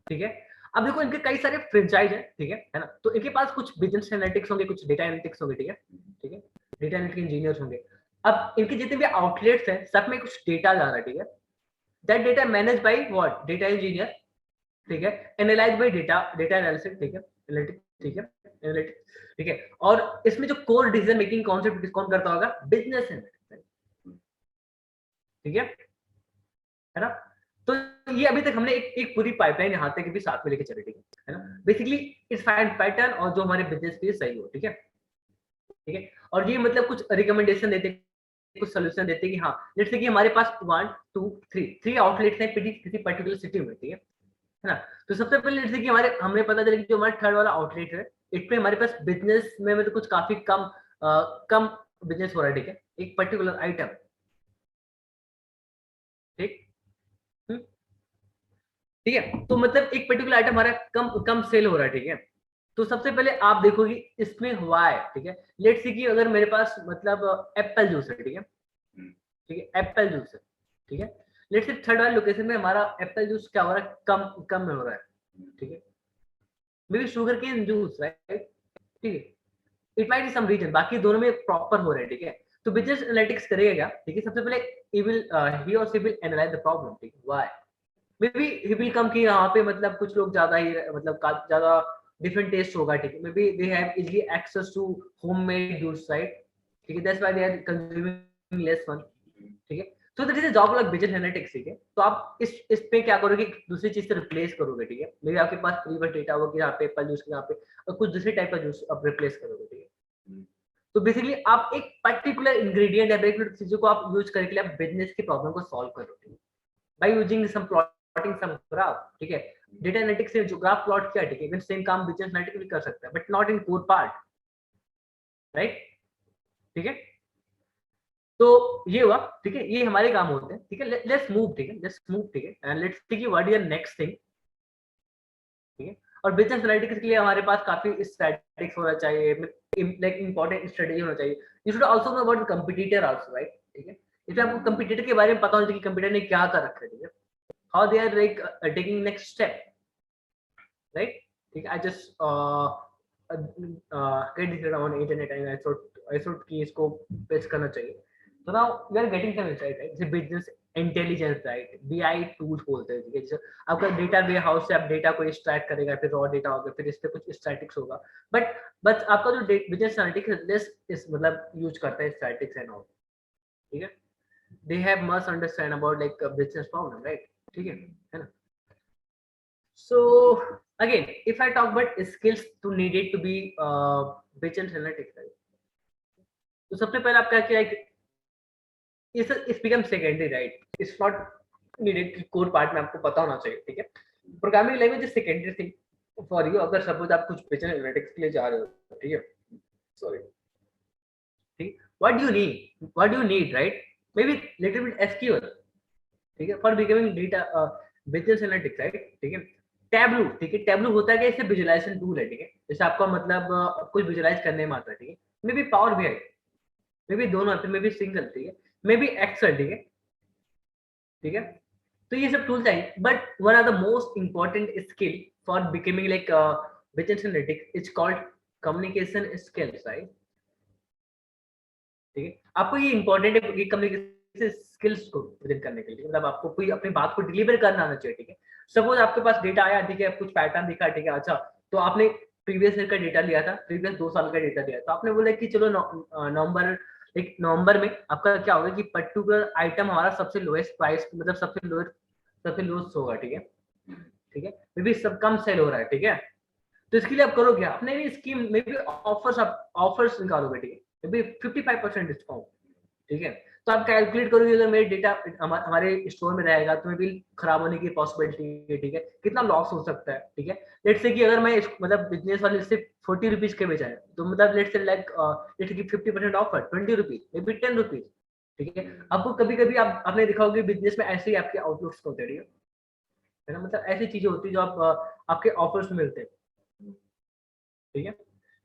ठीक है। अब देखो इनके कई सारे फ्रेंचाइज है, ठीक है ना, तो इनके पास कुछ बिजनेस एनालिटिक्स होंगे, कुछ डेटा एनालिटिक्स होंगे, ठीक है, ठीक है, डेटा एनालिटिक्स इंजीनियर्स होंगे। अब इनके जितने भी आउटलेट्स हैं सब में कुछ डेटा जा रहा है, ठीक है, that data manage by what, data engineer, ठीक है, एनालाइज बाय डेटा एनालिसिस, ठीक है, एनालिटिक्स, ठीक है, एनालिटिक्स, ठीक है। और इसमें जो कोर डिसीजन मेकिंग कॉन्सेप्ट कौन करता होगा, बिजनेस एनालिटिक्स, ठीक है ना। तो ये अभी तक हमने एक पूरी पाइपलाइन यहाँ तक भी साथ में लेके चले, ठीक है ना। बेसिकली इट्स फाइंड पैटर्न और जो हमारे बिजनेस के लिए सही हो, ठीक है, ठीक है। और ये मतलब कुछ रिकमेंडेशन देते, कुछ सोल्यूशन देते कि हाँ लेट्स से कि हमारे पास 1 2 3 आउटलेट्स हैं किसी पर्टिकुलर सिटी में, ठीक है ना। तो सबसे पहले लेट्स से कि हमें पता चला कि जो हमारा थर्ड वाला आउटलेट है इस पे हमारे पास बिजनेस में मतलब कुछ काफी कम बिजनेस हो रहा है, ठीक है, एक पर्टिकुलर आइटम, ठीक, ठीक है। तो मतलब एक पर्टिकुलर आइटम हमारा कम सेल हो रहा है, ठीक है। तो सबसे पहले आप देखोगे इसमें हुआ है, ठीक है। लेट्स सी कि अगर मेरे पास मतलब एप्पल जूस है, ठीक है, ठीक है, एप्पल जूस है, ठीक है। लेट्स से थर्ड वाले लोकेशन में हमारा एप्पल जूस क्या हो रहा है, कम कम में हो रहा है, ठीक है, may be sugar cane juice, right, ठीक है, it might be some reason, बाकी दोनों में प्रॉपर हो रहा है, ठीक है। तो बिजनेस एनालिटिक्स करेगा क्या, ठीक है, सबसे पहले ही और she will analyse the problem, ठीक है, why, may be he will come कि यहाँ पे मतलब कुछ लोग ज्यादा ही मतलब ज्यादा डिफरेंट टेस्ट होगा, ठीक है, may be they have easily access to homemade juice, right, ठीक है, that's why they are consuming less one, ठीक है। तो this is job like business analytics, ठीक है। तो आप इस पे क्या करोगे, दूसरी चीज से रिप्लेस करोगे, ठीक है, मे बी आपके पास फ्री वर्ड डेटा होगा कि यहाँ पे एप्पल जूस के यहाँ पे और कुछ दूसरे टाइप का जूस आप रिप्लेस करोगे, ठीक है। तो बेसिकली आप एक पर्टिकुलर इंग्रेडिएंट या पर्टिकुलर चीजों को आप यूज करके आप बिजनेस की प्रॉब्लम को सॉल्व करोगे by using some plotting some graph, ठीक है। डेटा एनालिटिक्स से जो ग्राफ प्लॉट किया, ठीक है, इवन सेम काम बिजनेस एनालिटिक्स भी कर सकता है but not in core part, right, ठीक है। तो ये हुआ, ठीक है, ये हमारे काम होते हैं, ठीक है। लेट्स मूव, ठीक है, लेट्स मूव, ठीक है, एंड लेट्स सी कि what is the next thing, ठीक है। और बिजनेस एनालिटिक्स के लिए हमारे पास काफी स्टैटिस्टिक्स होना चाहिए, लाइक इंपॉर्टेंट स्ट्रेटजी होना चाहिए। You should also know about competitor also, right, ठीक है। इसलिए आपको कंपटीटर के बारे में पता होना चाहिए कि कंपटीटर ने क्या कर रखा है, ठीक है, how they are like taking next step, right, ठीक है। I just get this on internet and I thought कि इसको पेश करना चाहिए। So now we are getting some insight, right? जैसे business intelligence, right? BI tools बोलते हैं, ठीक है। जैसे आपका डेटा वेयर हाउस से आप डेटा को एक्सट्रैक्ट करेगा, फिर रॉ डेटा होगा, फिर इस पे कुछ स्टैटिक्स होगा, बट आपका जो बिजनेस एनालिटिक्स लेस इस मतलब यूज करता है स्टैटिक्स एंड ऑल, ठीक है। They have must understand about like business problem, right, ठीक है ना। So again, if I talk about skills to needed to be business analytics, right? तो सबसे पहले आप क्या किया, इस become secondary, right, it's not needed कि कोर पार्ट में आपको पता होना चाहिए, ठीक है। Programming language is secondary thing for you, अगर सपोज आप कुछ बिजनेस एनालिटिक्स के लिए जा रहे हो, ठीक है, सॉरी, ठीक, what do you need, right, may be little bit SQL, ठीक है, for becoming data business analytics, right, ठीक है। टैबलू, ठीक है, टैबलू होता है कि इससे विजुअलाइजेशन टूल है, ठीक है, जैसे आपका मतलब कुछ विजुअलाइज करने में आता है, ठीक है, मे be Power BI, may be दोनों आते हैं, मे बी सिंगल, ठीक है, मे बी एक्सेल, ठीक है, ठीक है। तो ये सब टूल्स हैं, but one of the most important skill for becoming like business analytics is called communication skills, right, ठीक है। आपको ये इंपॉर्टेंट है कि कम्युनिकेशन स्किल्स को प्रेजेंट करने के लिए, मतलब आपको कोई अपनी बात को डिलीवर करना आना चाहिए, ठीक है। सपोज आपके पास डेटा आया, ठीक है, कुछ पैटर्न दिखा, ठीक है, अच्छा, तो आपने प्रीवियस ईयर का डेटा लिया था, प्रीवियस 2 साल का डेटा लिया, तो आपने बोला कि चलो नवंबर में आपका क्या होगा कि पर्टिकुलर आइटम हमारा सबसे लोएस्ट प्राइस, मतलब सबसे लोएस्ट होगा, ठीक है, ठीक है, मे बी सब कम सेल हो रहा है, ठीक है, तो इसके लिए आप करो क्या, अपने भी स्कीम मे बी ऑफर्स निकालोगे, ठीक है, मे बी 55% डिस्काउंट, ठीक है, तो आप कैलकुलेट करोगे अगर मेरे डेटा हमारे स्टोर में रहेगा तो मे बी खराब होने की पॉसिबिलिटी है, ठीक है, कितना लॉस हो सकता है, ठीक है, लेट्स से कि अगर मैं मतलब बिजनेस वाले सिर्फ 40 रुपीज के बेचा है, तो मतलब लेट्स से लाइक लेट्स कि 50% offer 20 rupees, may be 10 rupees, ठीक है, आपको कभी कभी आपने देखा होगा बिजनेस में ऐसे ही आपके आउटलुक्स होते हैं, है ना, मतलब ऐसी चीजें होती है जो आपके ऑफर्स में मिलते हैं, ठीक है,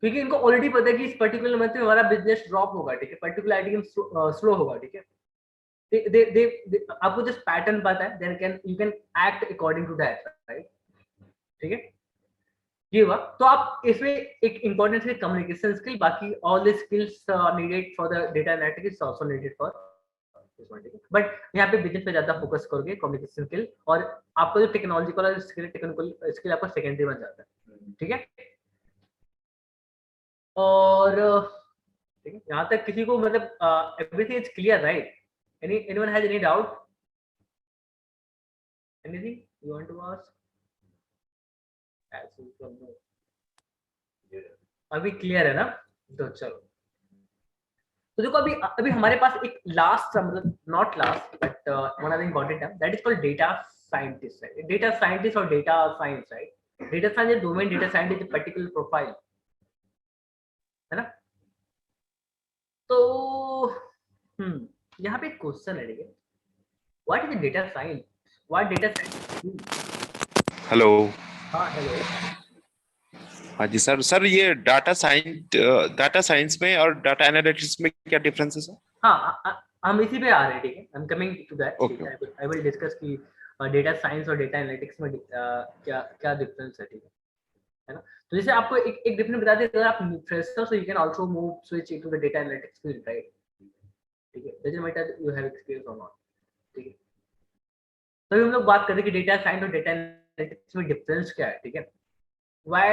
क्योंकि इनको ऑलरेडी पता है कि इस पर्टिकुलर मंथ में हमारा बिजनेस ड्रॉप होगा, ठीक है, पर्टिकुलर आइटम स्लो होगा, ठीक है, they आपको जस्ट पैटर्न पता है, then can you can act according to that, right, ठीक है, ये हुआ, तो आप इसमें एक इंपॉर्टेंट है कम्युनिकेशन स्किल, बाकी all the skills needed for the data analytics also needed for, but यहाँ पे बिजनेस पे ज्यादा फोकस करोगे कम्युनिकेशन स्किल, और आपको जो टेक्नोलॉजिकल स्किल टेक्निकल स्किल आपका सेकेंडरी बन जाता है, ठीक है, और ठीक है, यहाँ तक किसी को मतलब everything is clear, right, anyone has any doubt, anything you want to ask, as usual no, अभी क्लियर है ना, तो चलो, तो देखो अभी अभी हमारे पास एक लास्ट मतलब not last but one of the important term that is called data scientist, right, data scientist और data science, right, data science domain, data scientist is particular profile, है ना, तो यहाँ पे एक क्वेश्चन है, ठीक है, what is data science, what data science, hello, हाँ हेलो, हाँ जी सर, ये डाटा साइंस में और डाटा एनालिटिक्स में क्या डिफरेंसेस है? हाँ हम इसी पे आ रहे हैं, ठीक है, I am coming to that, I will discuss की डेटा साइंस और डेटा एनालिटिक्स में क्या क्या डिफरेंस है, ठीक है ना, तो जैसे आपको एक डिफरेंस बता दें, अगर आप fresher so you can also move switch into the data analytics field, right, ठीक है, doesn't matter you have experience और नॉट, ठीक है, तो हम लोग बात करते हैं कि डेटा साइंस और डेटा एनालिटिक्स में डिफरेंस क्या है, ठीक है, why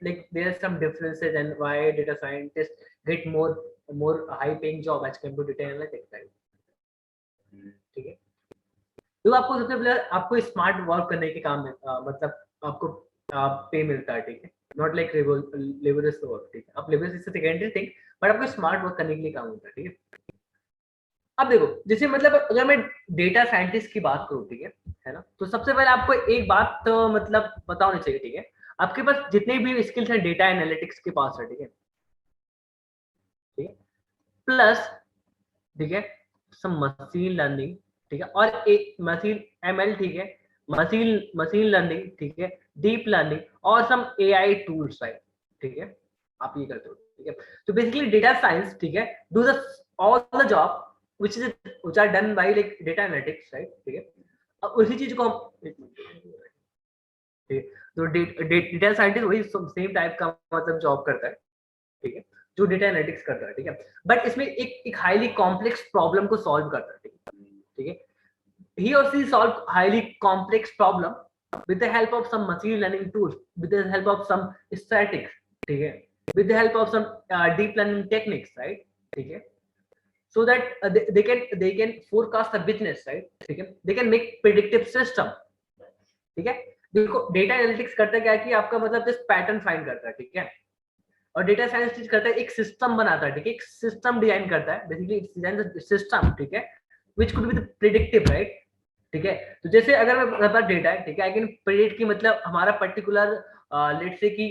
like there are some differences and why data scientists get more high paying job as compared to data analytics, right, ठीक है, तो आपको सबसे पहले आपको स्मार्ट वर्क करने के काम में मतलब आपको पे मिलता है, ठीक है, नॉट लाइक लेबरस वर्क, ठीक है, आप लेबरस इससे सेकेंडरी थिंग, बट आपको स्मार्ट वर्क करने के लिए काम होता है, ठीक है, अब देखो जैसे मतलब अगर मैं डेटा साइंटिस्ट की बात करूं, ठीक है ना, तो सबसे पहले आपको एक बात तो मतलब पता होनी चाहिए, ठीक है, आपके पास जितने भी स्किल्स हैं डेटा एनालिटिक्स के पास है, ठीक है, ठीक है, प्लस ठीक है सम मशीन लर्निंग, ठीक है, और एक मशीन एमएल, ठीक है, मशीन लर्निंग, ठीक है, डीप लर्निंग और सम एआई टूल्स, राइट, ठीक है, आप ये करते हो, ठीक है, तो बेसिकली डेटा साइंस, ठीक है, do the all the job which are done by like data analytics, right, ठीक है, अब उसी चीज को हम, ठीक है, तो डेटा साइंटिस्ट वही सेम टाइप का मतलब जॉब करता है, ठीक है, जो डेटा एनालिटिक्स करता है, ठीक है, बट इसमें एक हाईली कॉम्प्लेक्स प्रॉब्लम को सॉल्व करता है, ठीक है, he or she solve highly complex problem with the help of some machine learning tools, with the help of some statistics, ठीक है, with the help of some deep learning techniques, right, ठीक है, so that they can forecast the business, right, ठीक है, they can make predictive system, ठीक है, देखो data analytics करता है क्या कि आपका मतलब जस्ट पैटर्न फाइंड करता है, ठीक है, और डेटा साइंस चीज करता है एक सिस्टम बनाता है, ठीक है, एक सिस्टम डिजाइन करता है, basically it's design the system, ठीक है, which could be the predictive, right, ठीक है, तो जैसे अगर मेरे पास डेटा है, ठीक है, आई कैन प्रेडिक्ट की मतलब हमारा पर्टिकुलर लेट्स से कि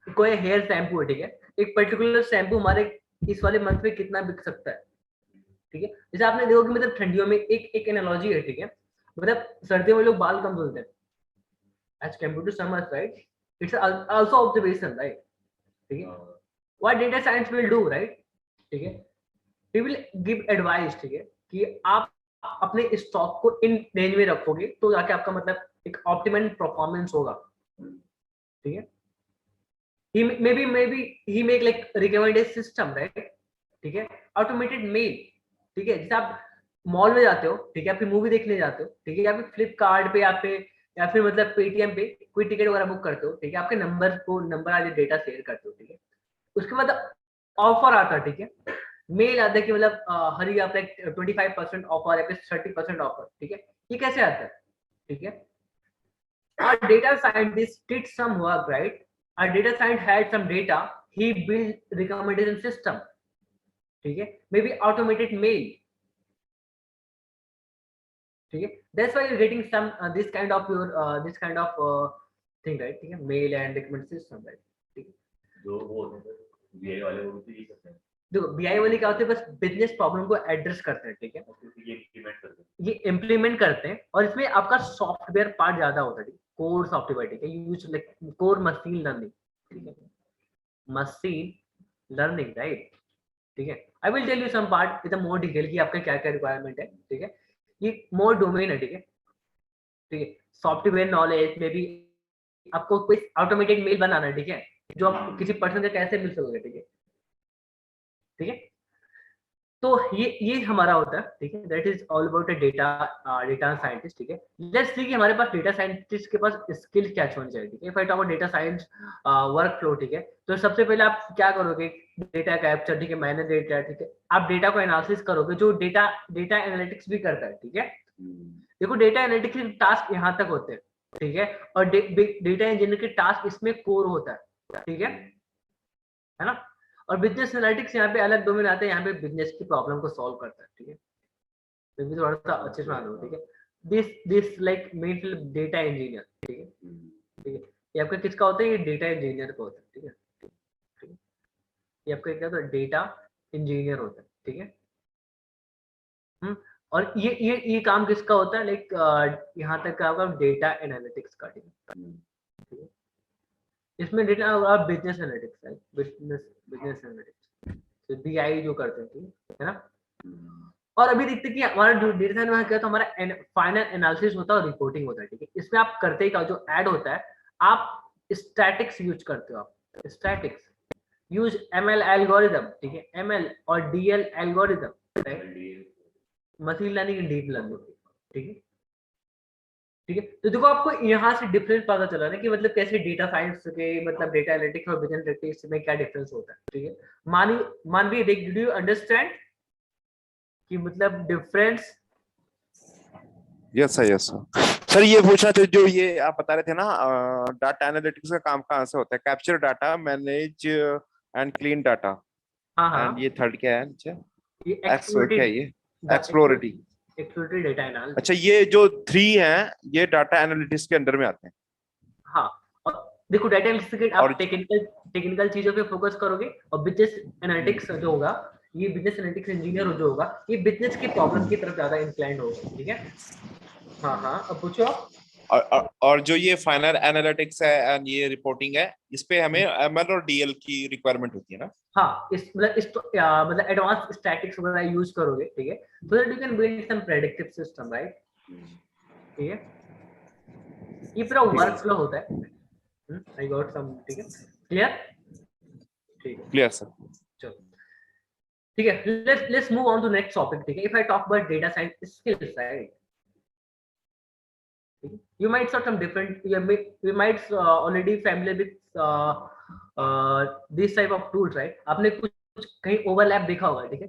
कोई हेयर शैम्पू है, ठीक है, एक पर्टिकुलर शैम्पू हमारे इस वाले मंथ में कितना बिक सकता है, ठीक है, जैसे आपने देखो कि मतलब ठंडियों में एक एनालॉजी है, ठीक है, मतलब सर्दियों में लोग बाल कम धुलते हैं as compared to summers, right, it's also observation, right, ठीक है, what data science will do, right, ठीक है, we will give advice, ठीक है, कि आप अपने स्टॉक को इन रेंज में रखोगे तो जाके आपका मतलब एक ऑप्टिमम परफॉर्मेंस होगा, ठीक है, maybe he make like recommended system, right, ठीक है, ऑटोमेटेड मेल, ठीक है, जैसे आप मॉल में जाते हो, ठीक है, आप मूवी देखने जाते हो, ठीक है, या फिर फ्लिपकार्ट पे या फिर मतलब पेटीएम पे कोई टिकट वगैरह बुक करते हो, ठीक है, आपके नंबर आज डेटा शेयर करते हो, ठीक है, उसके बाद ऑफर आता है, ठीक है, मेल आता है कि मतलब हरी आप लाइक 25% ऑफर या फिर 30% ऑफर, ठीक है, ये कैसे आता है, ठीक है, our data scientist did some work, right? Our data scientist had some data, he built recommendation system, ठीक है, maybe automated mail, ठीक है, that's why you're getting some this kind of thing, right? ठीक है, mail and recommend system, right? ठीक है, जो वो बीआई वाले वो भी करते हैं। देखो बीआई वाले क्या होते हैं, बस बिजनेस प्रॉब्लम को एड्रेस करते हैं, ठीक है, ये इम्प्लीमेंट करते हैं, और इसमें आपका सॉफ्टवेयर पार्ट ज्यादा होता है, कोर सॉफ्टवेयर, ठीक है, use like core machine learning, ठीक है, मशीन लर्निंग, राइट? ठीक है, I will tell you some part with more detail कि आपका क्या क्या रिक्वायरमेंट है, ठीक है, ये मोर डोमेन है, ठीक है, ठीक है, सॉफ्टवेयर नॉलेज में भी आपको कोई ऑटोमेटेड मेल बनाना है, ठीक है, जो आप किसी पर्सन से कैसे मिल सकोगे, ठीक है, ठीक है, तो ये हमारा होता है, ठीक है, that is all about a data scientist, ठीक है। लेट्स सी कि हमारे पास डेटा साइंटिस्ट के पास स्किल क्या होनी चाहिए, ठीक है। If I talk about data science work flow, ठीक है, तो सबसे पहले आप क्या करोगे, डेटा कैप्चर, ठीक है, मैनेज डेटा, ठीक है, आप डेटा को एनालिसिस करोगे, जो डेटा एनालिटिक्स भी करता है, ठीक है। देखो डेटा एनालिटिक्स के टास्क यहाँ तक होते हैं, ठीक है, और डेटा इंजीनियर के टास्क इसमें कोर होता है, ठीक है ना। और बिजनेस एनालिटिक्स यहाँ पे अलग डोमेन आते हैं, यहाँ पे बिजनेस की प्रॉब्लम को सॉल्व करता है, ठीक है, तो भी थोड़ा सा अच्छे से मान लो, ठीक है। This like main data engineer, ठीक है, ठीक है, ये आपका किसका होता है, ये डेटा इंजीनियर का होता है, ठीक है, ठीक है, ये आपका क्या होता है, डेटा इंजीनियर होता है, ठीक है। और ये काम किसका होता है, लाइक यहाँ तक का होगा डेटा एनालिटिक्स का, ठीक है। इसमें डेटा और बिजनेस एनालिटिक्स है, बिजनेस एनालिटिक्स, तो बीआई जो करते हैं, ठीक है ना। और अभी देखते हैं कि हमारा डेटा साइंस में क्या होता है, हमारा फाइनल एनालिसिस होता है और रिपोर्टिंग होता है, ठीक है। इसमें आप करते ही का जो ऐड होता है, आप स्टैटिक्स यूज करते हो, आप स्टैटिक्स यूज एमएल एल्गोरिथम, ठीक है, एमएल और DL algorithm, machine learning and deep learning, ठीक है, ठीक है। तो देखो आपको यहाँ से डिफरेंस पता चला ना कि मतलब कैसे डेटा साइंस के मतलब डेटा एनालिटिक्स और बिजनेस एनालिटिक्स में क्या डिफरेंस होता है, ठीक है। मानवी डिड यू अंडरस्टैंड कि मतलब डिफरेंस? यस सर सर ये पूछना था, जो ये आप बता रहे थे ना डाटा एनालिटिक्स का काम कहाँ से होता है, capture data, manage and clean data, हाँ, एंड ये थर्ड क्या है, अच्छा ये क्या है, ये एक्सप्लोरेटरी डेटा एनालिसिस। अच्छा, ये जो 3 हैं ये डाटा एनालिटिक्स के अंडर में आते हैं। हाँ, और देखो डाटा एनालिटिक्स आप टेक्निकल चीजों पे फोकस करोगे, और बिजनेस एनालिटिक्स जो होगा, ये बिजनेस एनालिटिक्स इंजीनियर जो होगा, ये बिजनेस की प्रॉब्लम की तरफ ज्यादा इंक्लाइंड होगा, ठीक है। हाँ, अब पूछो आप। और जो ये फाइनल एनालिटिक्स है एंड ये रिपोर्टिंग है, इस पे हमें एमएल और डीएल की रिक्वायरमेंट होती है ना। हाँ, मतलब एडवांस स्टैटिक्स वगैरह यूज करोगे, ठीक है, so that you can build some predictive system, right, ठीक है। ये पूरा वर्क फ्लो होता है। आई गॉट सम, ठीक है, क्लियर, ठीक है, क्लियर सर। चलो ठीक है, let's move on to next topic, ठीक है। If I talk about data science skills, right, you might sort of different, you might already familiar with this type of tools, right? आपने कुछ कहीं overlap देखा होगा, ठीक है।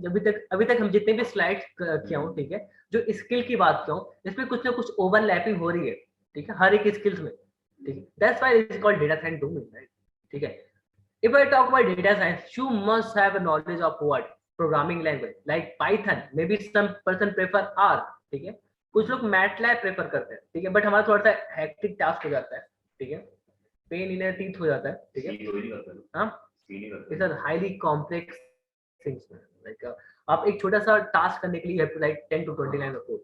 अभी तक हम जितने भी स्लाइड्स किया हूं, ठीक है, जो स्किल की बात किया हूं, इसमें कुछ ना कुछ ओवरलैपिंग हो रही है, ठीक है, हर एक स्किल्स में, ठीक है। That's why it is called data science domain, right, ठीक है। If I talk about data science, you must have a knowledge of what programming language like Python, maybe some person prefer R, ठीक है, कुछ लोग MATLAB prefer करते हैं, ठीक है, बट हमारा थोड़ा सा हेक्टिक टास्क हो जाता है, ठीक है, पेन इन द टीथ हो जाता है, ठीक है। हां, it's a highly complex things, like आप एक छोटा सा टास्क करने के लिए like 10 to 20 line of code,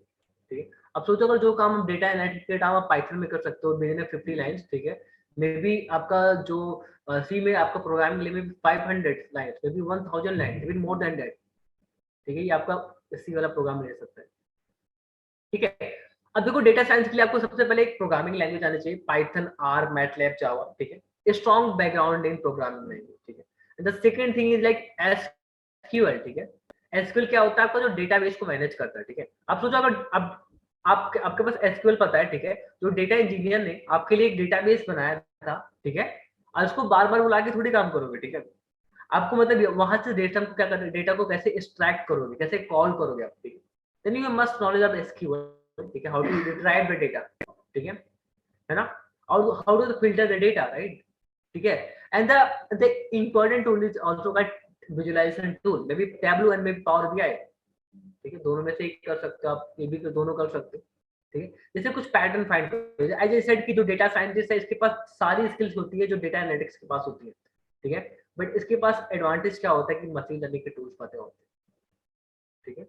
ठीक है। अब सोचो अगर जो काम डेटा एनालिटिक्स के काम आप पाइथन में कर सकते हो विद इन 50 लाइंस, ठीक है, मे बी आपका जो सी में आपका programming limit 500 lines, may be 1000 lines, even more than that, ठीक है, ये आपका सी वाला प्रोग्राम ले सकता है, ठीक है। अब देखो डेटा साइंस के लिए आपको सबसे पहले एक प्रोग्रामिंग लैंग्वेज आनी चाहिए, पाइथन, आर, मैटलैब, जावा, ठीक है, स्ट्रॉन्ग बैकग्राउंड इन प्रोग्रामिंग लैंग्वेज, ठीक है। The second thing is like SQL, ठीक है। एसक्यूएल क्या होता है, आपका जो डेटाबेस को मैनेज करता है, ठीक है। आप सोचो अगर अब आपके पास एसक्यूएल पता है, ठीक है, जो डेटा इंजीनियर ने आपके लिए एक डेटाबेस बनाया था, ठीक है, और उसको बार बार बुला के थोड़ी काम करोगे, ठीक है। आपको मतलब वहां से डेटा को क्या करना, डेटा को कैसे एक्सट्रैक्ट करोगे, कैसे कॉल करोगे आप, ठीक है। Then you must knowledge of SQL, ठीक है, how to retrieve the data, ठीक है ना। how do they filter the data, right? ठीक है, and the important tool is also का visualization tool, maybe Tableau and maybe Power BI, ठीक है, दोनों में से एक कर सकते हो आप, ये भी तो दोनों कर सकते हो, ठीक है। जैसे कुछ पैटर्न फाइंड करो, एज आई सेड कि जो डेटा साइंटिस्ट है इसके पास सारी स्किल्स होती है जो डेटा एनालिटिक्स के पास होती है, ठीक है, बट इसके पास एडवांटेज क्या होता है कि मशीन लर्निंग के टूल्स पते होते हैं, ठीक है।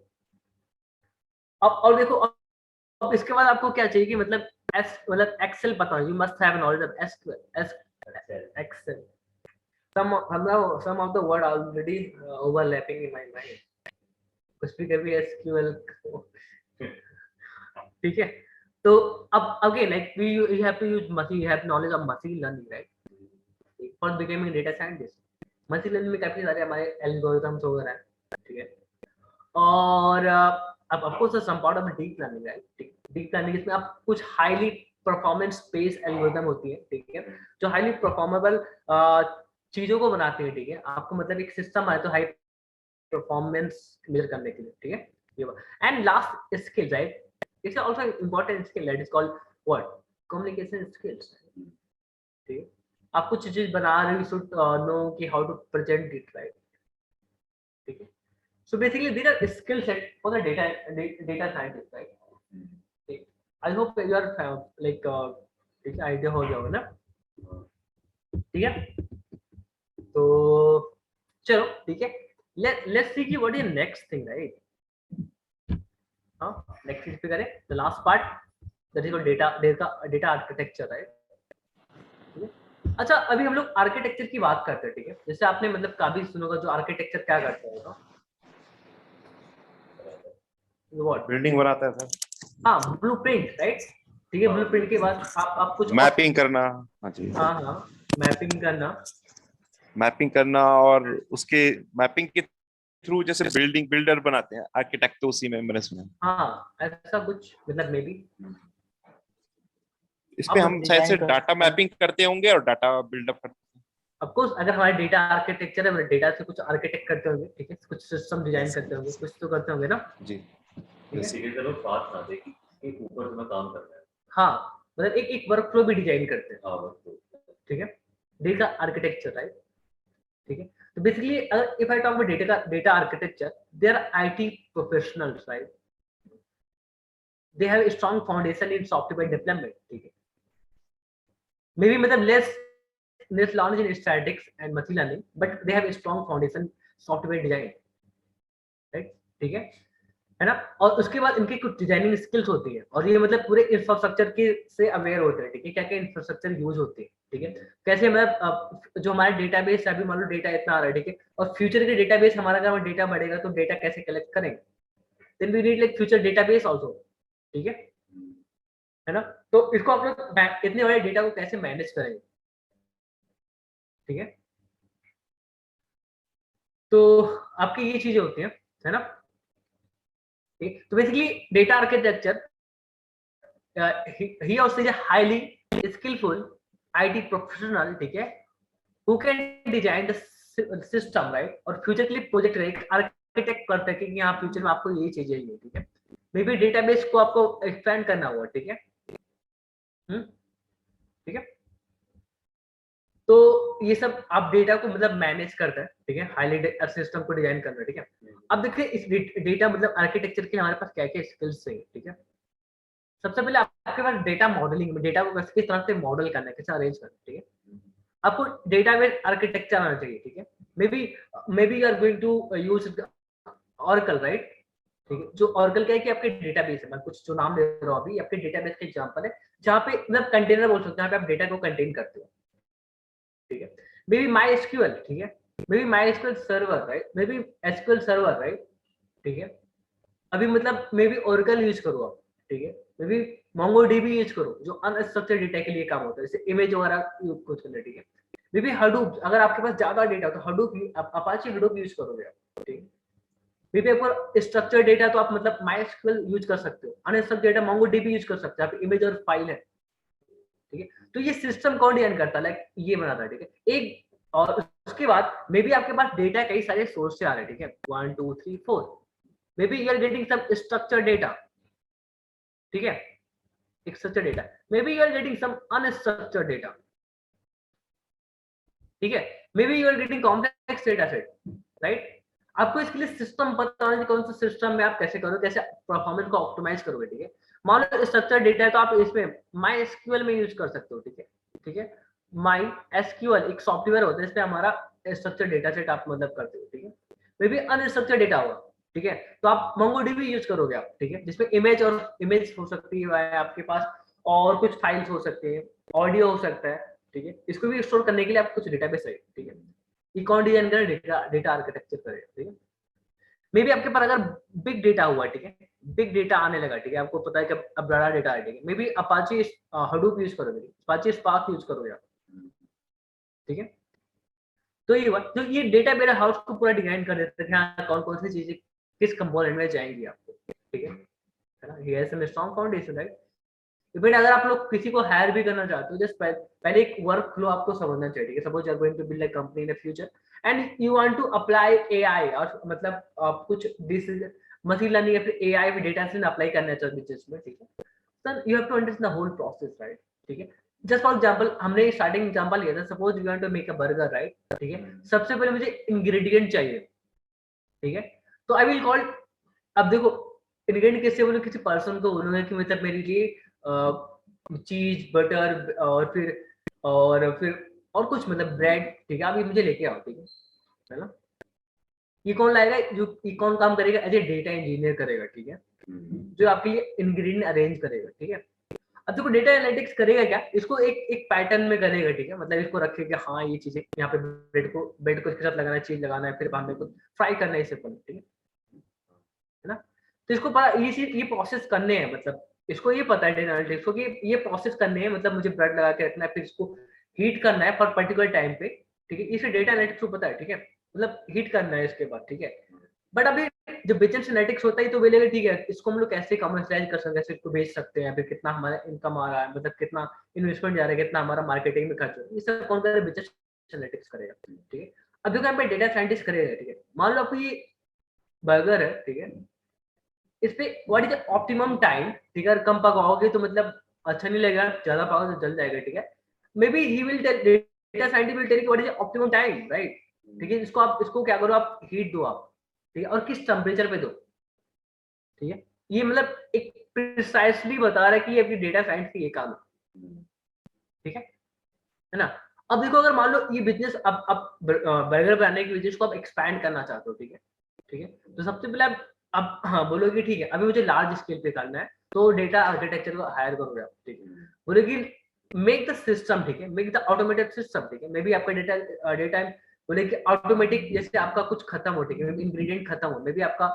अब और देखो, अब इसके बाद आपको क्या चाहिए कि मतलब एक्सेल पता हो, you must have knowledge of Excel. some of the word already overlapping in my mind, कुछ भी कभी SQL, ठीक है। तो अब again like you have to use machine, you have knowledge of machine learning, right, for becoming data scientist। Machine learning में काफी सारे हमारे एल्गोरिथम्स वगैरह हैं, ठीक है। और अब of course some part of deep learning, right. Deep learning इसमें आप कुछ हाईली परफॉर्मेंस बेस्ड एल्गोरिथम होती है, ठीक है, जो हाईली परफॉर्मेबल चीजों को बनाते हैं, ठीक है। आपको मतलब एक सिस्टम है तो हाई परफॉर्मेंस मेजर करने के लिए, ठीक है, ये। And last skill, right, it's also important skill that is called what, communication skills, ठीक है। आप कुछ चीज बना रहे हो, शुड नो कि how to present it, right, ठीक है। So basically, these are skill set for the data scientist, right? Okay. I hope you are like एक idea हो जाओगे ना, ठीक है। तो चलो, ठीक है, let's see कि what is next thing, right? हाँ, next चीज पे करें, the last part that is called data architecture, right? ठीक है। अच्छा, अभी हम लोग आर्किटेक्चर की बात करते हैं, ठीक है। जैसे आपने मतलब काफी सुनोगा जो आर्किटेक्चर क्या करता है, बिल्डिंग बनाता है सर। हाँ, ब्लूप्रिंट, राइट, ठीक है। ब्लूप्रिंट के बाद आप कुछ मैपिंग करना, हाँ जी, हाँ, मैपिंग करना और उसके मैपिंग के थ्रू जैसे बिल्डर बनाते हैं आर्किटेक्ट, तो उसी में मैंने सुना। हाँ, ऐसा कुछ मतलब मे बी इसमें हम शायद से डाटा मैपिंग करते होंगे और डाटा बिल्डअप करते हैं। ऑफ कोर्स अगर हमारे डेटा आर्किटेक्चर है, डेटा से कुछ आर्किटेक्ट करते होंगे, ठीक है, कुछ सिस्टम डिजाइन करते होंगे, कुछ तो करते होंगे ना जी। सीधे चलो बात ना दे कि एक ऊपर तुम्हें काम करना है। हाँ, मतलब एक वर्कफ्लो भी डिजाइन करते हैं, हाँ वर्कफ्लो, ठीक है, डेटा आर्किटेक्चर, राइट, ठीक है। तो basically if I talk about data architecture, they are IT professionals, right, they have a strong foundation in software development, ठीक है। Maybe मतलब less knowledge in statistics and machine learning, but they have a strong foundation software design, right, ठीक है ना। और उसके बाद इनकी कुछ डिजाइनिंग स्किल्स होती है, और ये मतलब पूरे इंफ्रास्ट्रक्चर के से अवेयर होते हैं, ठीक है, क्या क्या इंफ्रास्ट्रक्चर यूज होते हैं, ठीक है, कैसे मतलब जो हमारे डेटाबेस अभी मान लो डेटा इतना आ रहा है, ठीक है, और फ्यूचर के डेटाबेस हमारा अगर डेटा बढ़ेगा तो डेटा कैसे कलेक्ट करेंगे, then we need like future database also, ठीक है ना। तो इसको आप लोग इतने बड़े डेटा को कैसे मैनेज करेंगे, ठीक है। तो आपकी ये चीजें होती हैं, है ना, ठीक। तो बेसिकली डेटा आर्किटेक्चर ही और is highly skilful IT professional, ठीक है, who can design the system, right, और फ्यूचर के लिए प्रोजेक्ट आर्किटेक्ट कर सके कि यहाँ फ्यूचर में आपको ये चीजें चाहिए, ठीक है। मे बी डेटाबेस को आपको एक्सपेंड करना होगा, ठीक है, ठीक है। तो ये सब आप डेटा को मतलब मैनेज करते हैं, ठीक है, हाईली सिस्टम को डिजाइन करना, ठीक है। अब देखिए इस डेटा मतलब आर्किटेक्चर के हमारे पास क्या क्या स्किल्स चाहिए, ठीक है। सबसे पहले आपके पास डेटा मॉडलिंग में डेटा को किस तरह से मॉडल करना है, कैसे अरेंज करना है, ठीक है। आपको डेटाबेस आर्किटेक्चर आना चाहिए, ठीक है। May be you are going to use Oracle, right, ठीक है। जो ऑरेकल क्या है कि आपके डेटाबेस है, मैं कुछ जो नाम ले रहा हूँ अभी, आपके डेटाबेस का एग्जांपल है जहाँ पे मतलब कंटेनर बोल सकते हैं, जहाँ पे आप डेटा को कंटेन करते हो, ठीक है। मे बी माई एसक्यूएल, ठीक है, may be my SQL server, right, may be SQL server, right, ठीक है। अभी मतलब मे बी ऑरेकल यूज करो आप, ठीक है, मे बी मोंगोडीबी यूज करो जो अनस्ट्रक्चर्ड डेटा के लिए काम होता है, जैसे इमेज वगैरह यूज कुछ करना, ठीक है। मे बी हडूप, अगर आपके पास ज्यादा डेटा हो तो हडूप, अपाचे हडूप यूज करोगे आप, ठीक है। मे बी आपको स्ट्रक्चर्ड डेटा तो आप मतलब माई एसक्यूएल यूज कर सकते हो, अनस्ट्रक्चर्ड डेटा मोंगोडीबी यूज कर सकते हो, आप इमेज और फाइल है, ठीक है। तो ये सिस्टम कौन डिजाइन करता है, लाइक ये बनाता है, ठीक है। एक और उसके बाद मे बी आपके पास डेटा कई सारे सोर्स से आ रहे हैं, ठीक है, 1 2 3 4, maybe you are getting some structured data, ठीक है। एक structured data, maybe you are getting some unstructured data, ठीक है, may be you are getting complex data set, right. आपको इसके लिए सिस्टम पता होना चाहिए, कौन सा सिस्टम में आप कैसे करोगे, कैसे परफॉर्मेंस को ऑप्टिमाइज करोगे, ठीक है। मान लो स्ट्रक्चर्ड डेटा है तो आप इसमें माई एसक्यूएल में यूज कर सकते हो, ठीक है, ठीक है। माई एसक्यूएल एक सॉफ्टवेयर होता है, इसमें हमारा स्ट्रक्चर्ड डेटा सेट आप मतलब करते हो, ठीक है। मे बी अनस्ट्रक्चर्ड डेटा होगा, ठीक है, तो आप मोंगोडीबी यूज करोगे आप, ठीक है, जिसमें इमेज हो सकती है आपके पास, और कुछ फाइल्स हो सकते हैं, ऑडियो हो सकता है, ठीक है। इसको भी स्टोर करने के लिए आप कुछ डेटाबेस है, ठीक है। इकॉन डिजाइन कर डेटा आर्किटेक्चर करेगा, ठीक है। मे बी आपके पास अगर बिग डेटा हुआ, ठीक है, बिग डेटा आने लगा, ठीक है, आपको पता है कि अब बड़ा डेटा है, ठीक है, may be Apache Hadoop use करोगे, अपाचे स्पार्क यूज करोगे आप, ठीक है। तो ये हुआ, तो ये डेटा वेयर हाउस को पूरा डिजाइन कर देते हैं, हाँ, कौन कौन सी चीजें किस कंपोनेंट में जाएंगी आपको, ठीक है ना। He has some strong foundation, right. But अगर आप लोग किसी को हायर भी करना चाहते हो, जस्ट पहले एक वर्क फ्लो आपको समझना चाहिए, ठीक है। Suppose you are going to build a company in the future and you want to apply AI, और मतलब आप कुछ मशीन लर्निंग या फिर एआई में डेटा से अप्लाई करना चाहते हो बिजनेस में, ठीक है, sir you have to understand the whole process, right, ठीक है। जस्ट फॉर एग्जांपल हमने स्टार्टिंग एग्जांपल लिया था, suppose you want to make a burger, right, ठीक है। सबसे पहले मुझे इंग्रेडिएंट चाहिए, ठीक है, तो आई विल कॉल, अब देखो इंग्रेडिएंट कैसे बोलो, किसी पर्सन को बोलूंगा कि मतलब मेरे लिए चीज बटर और फिर और कुछ मतलब ब्रेड, ठीक है, आप ये मुझे लेके आओ, ठीक है ना। ये कौन लाएगा, जो ये कौन काम करेगा, एज ए डेटा इंजीनियर करेगा, ठीक है, जो आपके लिए इंग्रेडिएंट अरेंज करेगा, ठीक है। अब देखो डेटा एनालिटिक्स करेगा क्या, इसको एक पैटर्न में करेगा, ठीक है, मतलब इसको रखेगा हाँ ये चीजें यहाँ पे ब्रेड को इसके साथ लगाना है, चीज लगाना है, फिर हमें को फ्राई करना है, इससे पहले, ठीक है ना। तो इसको पता ये प्रोसेस करने हैं, मतलब इसको ये पता है डेटा एनालिटिक्स को कि ये प्रोसेस करने हैं, मतलब मुझे ब्रेड लगा के रखना है, फिर इसको हीट करना है फॉर पर्टिकुलर टाइम पे, ठीक है, इसे डेटा एनालिटिक्स को पता है, ठीक है, मतलब हीट करना है इसके बाद, ठीक है। बट अभी जब बिजनेस एनालिटिक्स होता है तो बोलेगा ठीक है, इसको हम लोग कैसे कमर्शियलाइज कर सकते हैं, कैसे इसको बेच सकते हैं, फिर कितना हमारा इनकम आ रहा है, मतलब कितना इन्वेस्टमेंट जा रहा है, कितना हमारा मार्केटिंग में खर्च हो रहा है, ये सब कौन करेगा, बिजनेस एनालिटिक्स करेगा, ठीक है। अब देखो यहाँ पे डेटा साइंटिस्ट करेगा, ठीक है। मान लो आपको ये बर्गर है, ठीक है, इस पे what is the optimum time, ठीक है, कम पकाओगे तो मतलब अच्छा नहीं लगेगा, ज्यादा पकाओ तो जल जाएगा, ठीक है। May be he will tell, data scientist will tell what is the optimum time, right, ठीक है। इसको क्या करो, आप हीट दो आप, ठीक है, और किस टेम्परेचर पे दो, ठीक है। ये मतलब एक प्रिसाइसली बता रहा है कि ये अपनी डेटा साइंस की ये काम है, ठीक है ना। अब देखो अगर मान लो ये बिजनेस अब बर्गर बनाने की बिजनेस को आप एक्सपैंड करना चाहते हो, ठीक है, ठीक है, तो सबसे पहले अब हाँ बोलोगे ठीक है अभी मुझे लार्ज स्केल पे करना है, तो डेटा आर्किटेक्चर को हायर करोगे आप, ठीक है। बोलोगे मेक द सिस्टम, ठीक है, मेक द ऑटोमेटेड सिस्टम, ठीक है। मे बी आपका डेटा बोले कि ऑटोमेटिक, जैसे आपका कुछ खत्म हो, ठीक है, इंग्रेडिएंट खत्म हो, मे बी आपका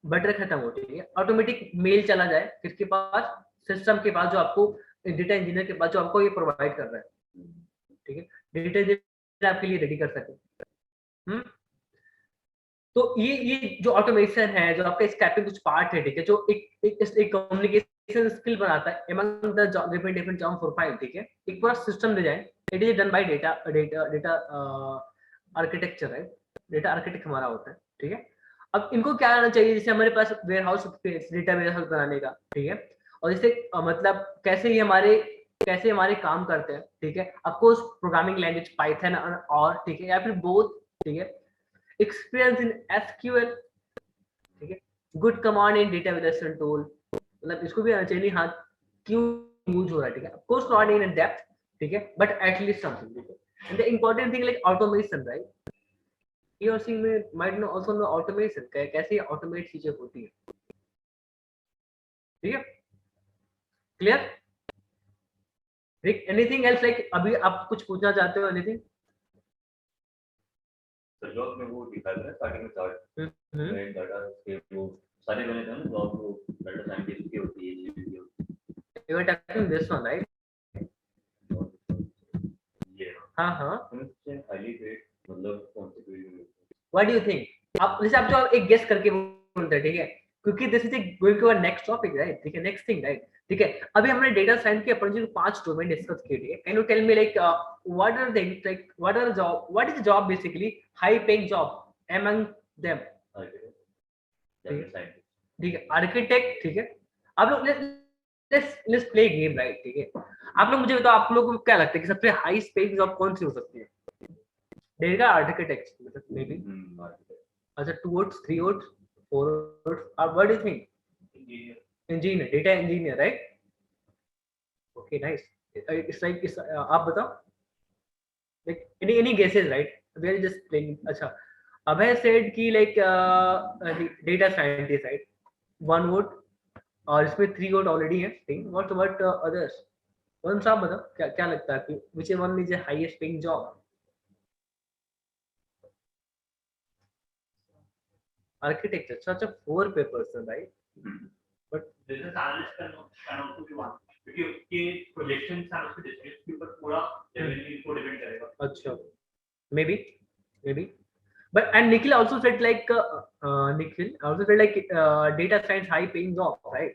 बटर खत्म हो, ठीक है, ऑटोमेटिक मेल चला जाए किसके पास, सिस्टम के पास, जो आपको डेटा इंजीनियर के पास, जो आपको ये प्रोवाइड कर रहा है, ठीक है, डेटा इंजीनियर आपके लिए रेडी कर सके। तो ये जो ऑटोमेशन है, जो आपका स्कैपिंग कुछ पार्ट है, ठीक है, जो एक कम्युनिकेशन स्किल बनाता है among the different job profile, ठीक है, एक पूरा system design, it is done by data architecture, है डेटा आर्किटेक्ट हमारा होता है, ठीक है। अब इनको क्या करना चाहिए, जैसे हमारे पास warehouse data warehouse बनाने का, ठीक है, और जैसे मतलब कैसे हमारे काम करते हैं, ठीक है, ऑफकोर्स प्रोग्रामिंग लैंग्वेज पाइथन और ठीक है, या फिर बोथ, ठीक है, एक्सपीरियंस इन एसक्यूएल, ठीक है, good command in data variation tool, मतलब इसको भी आना चाहिए, हाँ क्यों यूज हो रहा है, ठीक है, of course not in depth, ठीक है, बट एटलीस्ट समथिंग, ठीक है। And the important thing like automation, right, he or she might know also know automation, कैसे ऑटोमेट चीजें होती है, ठीक है, क्लियर। एनीथिंग एल्स लाइक अभी आप कुछ पूछना चाहते हो, एनीथिंग। सर जॉब में वो दिखा रहा है स्टार्टिंग में चार्ट में डाटा के वो सारे बने थे ना, जॉब वो डाटा साइंटिस्ट की होती है, ये you are talking this one, right, ये हाँ उससे हाईली रेट मतलब कौन से फील्ड में, व्हाट डू यू थिंक, आप जैसे आप जो एक गेस करके बोलते हैं, ठीक है, क्योंकि this is going to our next topic, right, ठीक है, नेक्स्ट थिंग, राइट, ठीक है। अभी हमने डेटा साइंस के अपने 5 डोमेन डिस्कस किए, ठीक है। Can you tell me like what are the like what is job basically high paying job among them, data scientist, ठीक है, आर्किटेक्ट, ठीक है। आप लोग let's play game, right? ठीक है, आप लोग मुझे बताओ, आप लोगों को क्या लगता है कि सबसे हाई पेइंग जॉब कौन सी हो सकती है? डेटा आर्किटेक्ट, मतलब मे बी, अच्छा 2 votes 3 votes 4 votes, what do you think? Engineer, data engineer, right? Okay, nice. It's like आप बताओ, like any guesses, right? We are just playing. अच्छा, Abhay said कि like data scientist, right? 1 vote, और इसमें 3 vote already है. What about others? कौन सा बताओ, क्या क्या लगता है कि which one is the highest paying job? Architecture, such a 4 papers, right? But business analyst can also be one, क्योंकि ये projections analyst के decisions के ऊपर पूरा revenue को depend करेगा. अच्छा, maybe. But and Nikhil also said like data science high paying job, right?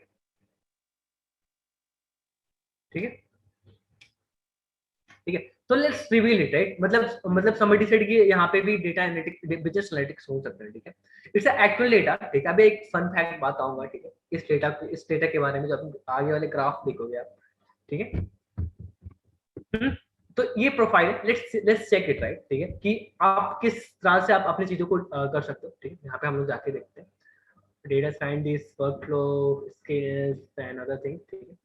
ठीक है, ठीक है, तो लेट्स रिवील इट, राइट? मतलब somebody said कि यहाँ पे भी डेटा एनालिटिक्स, बिजनेस एनालिटिक्स हो सकता है, ठीक है? इट्स एक्चुअल डेटा, ठीक है? अभी एक फन फैक्ट बताऊंगा, ठीक है? इस डेटा के बारे में, जब आगे वाले ग्राफ देखोगे आप, ठीक है? तो ये profile, let's check it, right? ठीक है, कि आप किस तरह से आप अपनी चीजों को कर सकते हो, ठीक है? यहाँ पे हम लोग जाके देखते हैं data scientist, workflow, skills and other things, ठीक है?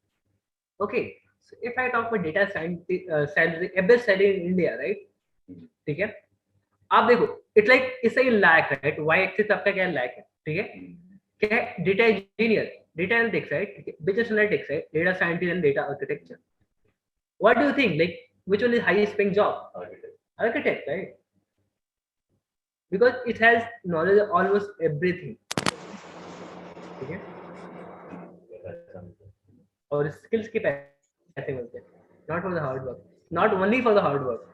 Okay, so if I talk about data scientist salary, average salary in India, right? ठीक है, आप देखो, it's a lakh, right? Y axis आपका क्या lakh है, ठीक है? क्या है? Data engineer, data analytics, right? Business analytics, right? Data scientist and data architecture. What do you think? Like, which one is highest paying job? Architect, right? Because it has knowledge of almost everything, ठीक है? और skills के पैसे मिलते हैं, not for the hard work, not only for the hard work,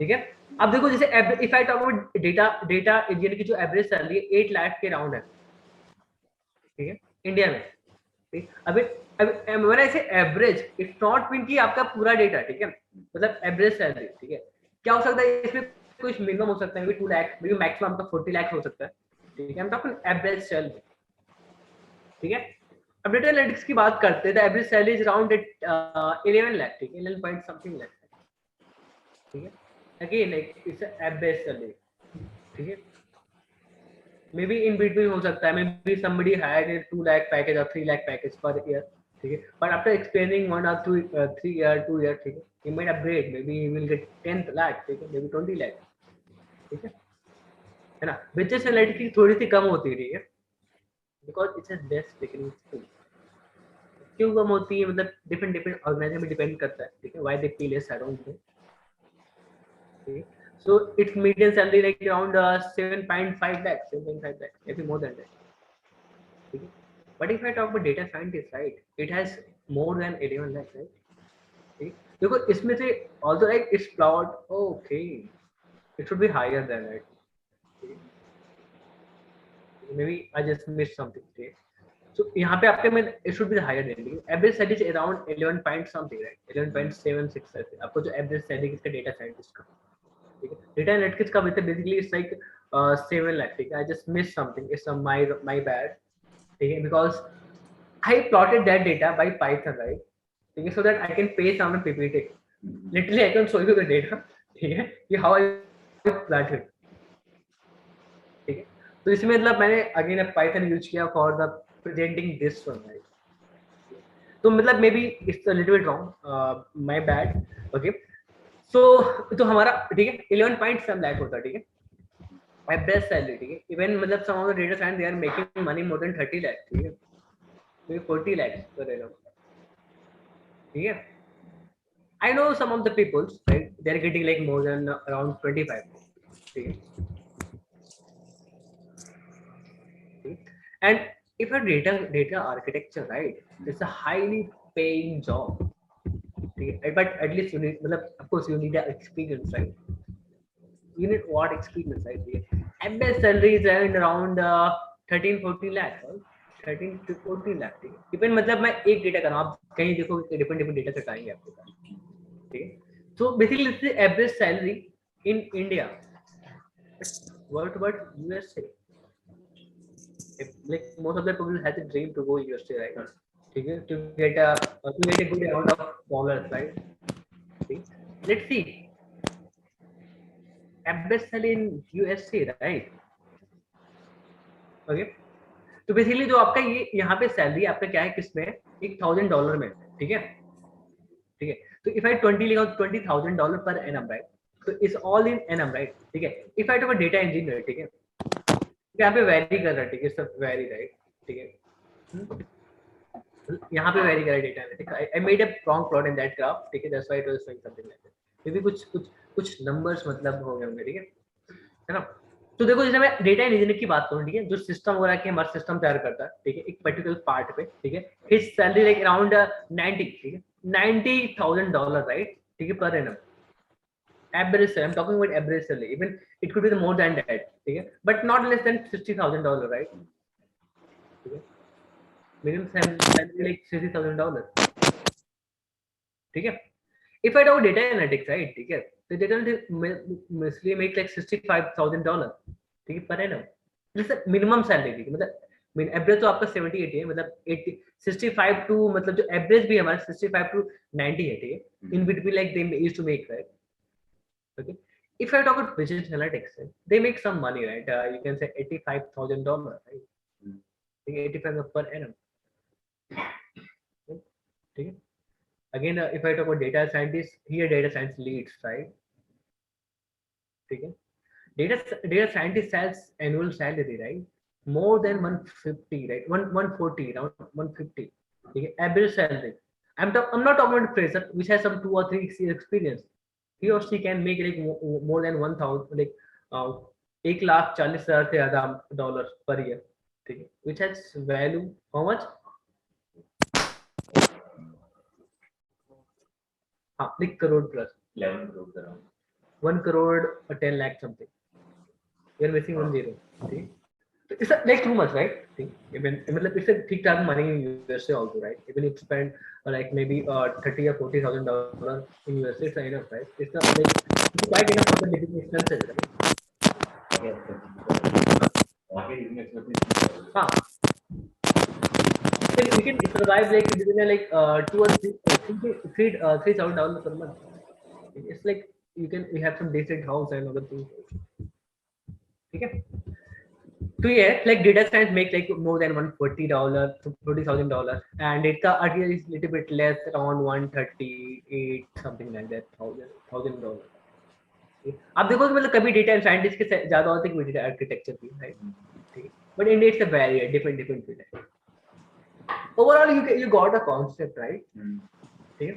ठीक है? अब देखो, जैसे if I talk about data engineer की जो एवरेज सैलरी 8 लाख के राउंड है, ठीक है, इंडिया में, ठीक? अभी when I say average, it's not mean कि आपका पूरा डेटा, ठीक है? मतलब एवरेज सैलरी, ठीक है? क्या हो सकता है इसमें? कुछ मिनिमम हो सकता है 2 लाख, maybe मैक्सिमम आपका 40 लाख हो सकता है, ठीक है? I'm talking एवरेज सैलरी, ठीक है? अब डेटा एनालिटिक्स की बात करते हैं, तो average salary is around 11 lakh, ठीक है? 11 पॉइंट समथिंग लाख, ठीक है? Again like it's average salary, ठीक है? मे बी इन बिटवीन हो सकता है, may be somebody had a 2 lakh package or 3 lakh package per year, ठीक है? But after experiencing 1 or 2 year, ठीक है, he might upgrade, maybe he will get 10 lakh, ठीक है? maybe 20 lakh, ठीक है ना? बिजनेस एनालिटिक्स की थोड़ी सी कम होती है, ठीक है? because it's a less technical skill. क्यों कम होती है? मतलब डिफरेंट ऑर्गेनाइजेशन में डिपेंड करता है, ठीक है? why they pay less, I don't know, ठीक है? so its median salary like around 7.5 lakhs, 7.5 lakhs, maybe more than that, ठीक है? but if I talk about data scientist, right, it has more than 11 lakhs, right? ठीक है? देखो इसमें से also like it's plot, okay, it should be higher than that, ठीक है? maybe I just missed something, ठीक है? So यहाँ पे आपके में it should be higher than, average salary is around 11 point something, right? 11.76 ऐसे आपको जो average salary किसका डेटा साइंटिस्ट का, ठीक है? डेटा एनालिटिक्स का basically it's like 7 lakh, ठीक है? I just missed something, it's my bad, ठीक है? because I plotted that data by Python, right? ठीक है? so that I can paste on a PPT, literally I can show you the data, ठीक है, कि how I plotted, ठीक है? तो इसमें मतलब मैंने अगेन पाइथन यूज किया for the presenting this one, right? तो मतलब may be it's a little bit wrong, my bad, okay? So तो हमारा, ठीक है, 11.7 लाख होता है, ठीक है? माय बेस्ट सैलरी, ठीक है? इवन मतलब some of the data science they are making money more than 30 lakh, ठीक है? मे 40 लाख कर रहे हो, ठीक है? I know some of the peoples, right, they are getting like more than around 25, ठीक है? And if a data architecture, right, it's a highly paying job, okay? But at least you need, of course you need experience, right? You need what experience, right? And best salary is around 13-14 lakh, right? 13 to 14 lakh, ठीक है? Depend, मतलब मैं एक data कर रहा हूँ, आप कहीं देखोगे डिफरेंट डेटा सेट आएंगे आपके पास, ठीक है? So basically it's the average salary in India. What about USA? Like most of the people has a dream to go USA, right? ठीक है, to get a good amount of dollars, right? Okay. Let's see. Average sell in USC, right? Okay. तो basically जो आपका ये यहाँ पे salary आपका क्या है, किसमें है, $1,000 में, ठीक है, ठीक है. तो इफ आई 20 लिखा $20,000 पर एनम, राइट, तो it's all in annum, right, ठीक है. If I talk about data engineer, ठीक है, यहाँ पे वेरी कर रहा है, ठीक है, सब वेरी, राइट, ठीक है, यहाँ पे वेरी कर रहा है डेटा में, ठीक है. I made a wrong plot in that graph, ठीक है, that's why it was showing something like that. May be कुछ नंबर्स मतलब हो गए होंगे, ठीक है ना. तो देखो, जैसे मैं डेटा इंजीनियर की बात करूं, ठीक है, जो सिस्टम हो रहा है कि हमारा सिस्टम तैयार करता है, ठीक है, एक पर्टिकुलर पार्ट पे, ठीक है, हिज सैलरी लाइक अराउंड 90, ठीक है, $90,000, राइट, ठीक है, per annum. Average salary, I'm talking about average salary. Even it could be more than that, ठीक है, but not less than $60,000, right? ठीक है, minimum salary like $60,000, ठीक है. If I talk about data analytics, right, ठीक है, तो data analytics mostly make like $65,000, ठीक है, per annum. जैसे minimum salary, ठीक है, मतलब एवरेज तो आपका 70-80 है, मतलब 80 65 टू, मतलब जो एवरेज भी हमारा 65 to 90 है, ठीक है, in between like they used to make, right. Okay. If I talk about business analytics, they make some money, right? You can say $85,000, right? 85 per annum. Okay. Again, if I talk about data scientists, here data science leads, right? Okay. Data scientist has annual salary, right? More than 150, right? 140, around 150. Okay. Average salary. I'm not talking about fresher, which has some 2 or 3 years experience. He or she can make like more than 1,000, like $1,40,000 से ज़्यादा dollars per year, ठीक है, which has value how much? हाँ, like crore plus 11 crores around. 1 crore or 10 lakh something. You're missing 1 zero. ठीक, so it's like too much, right? ठीक, even मतलब it's a ठीक ठाक money in USA also, right? Even if spend like maybe $30,000 or $40,000 in USA, it's enough, right? It's not like it's quite enough for the living expenses, right? हाँ, we can survive like within like $2,000 or $3,000 per month. It's like we have some decent house and other things. ठीक है. तो ये like data science make like more than $140,000 and it earlier is little bit less, around 138 something like that $1,000. आप देखो कि मतलब कभी data scientist के ज्यादा होते हैं कि डेटा आर्किटेक्चर की, राइट, ठीक है, but in it's a very different field है. Overall you got a concept, right? ठीक है.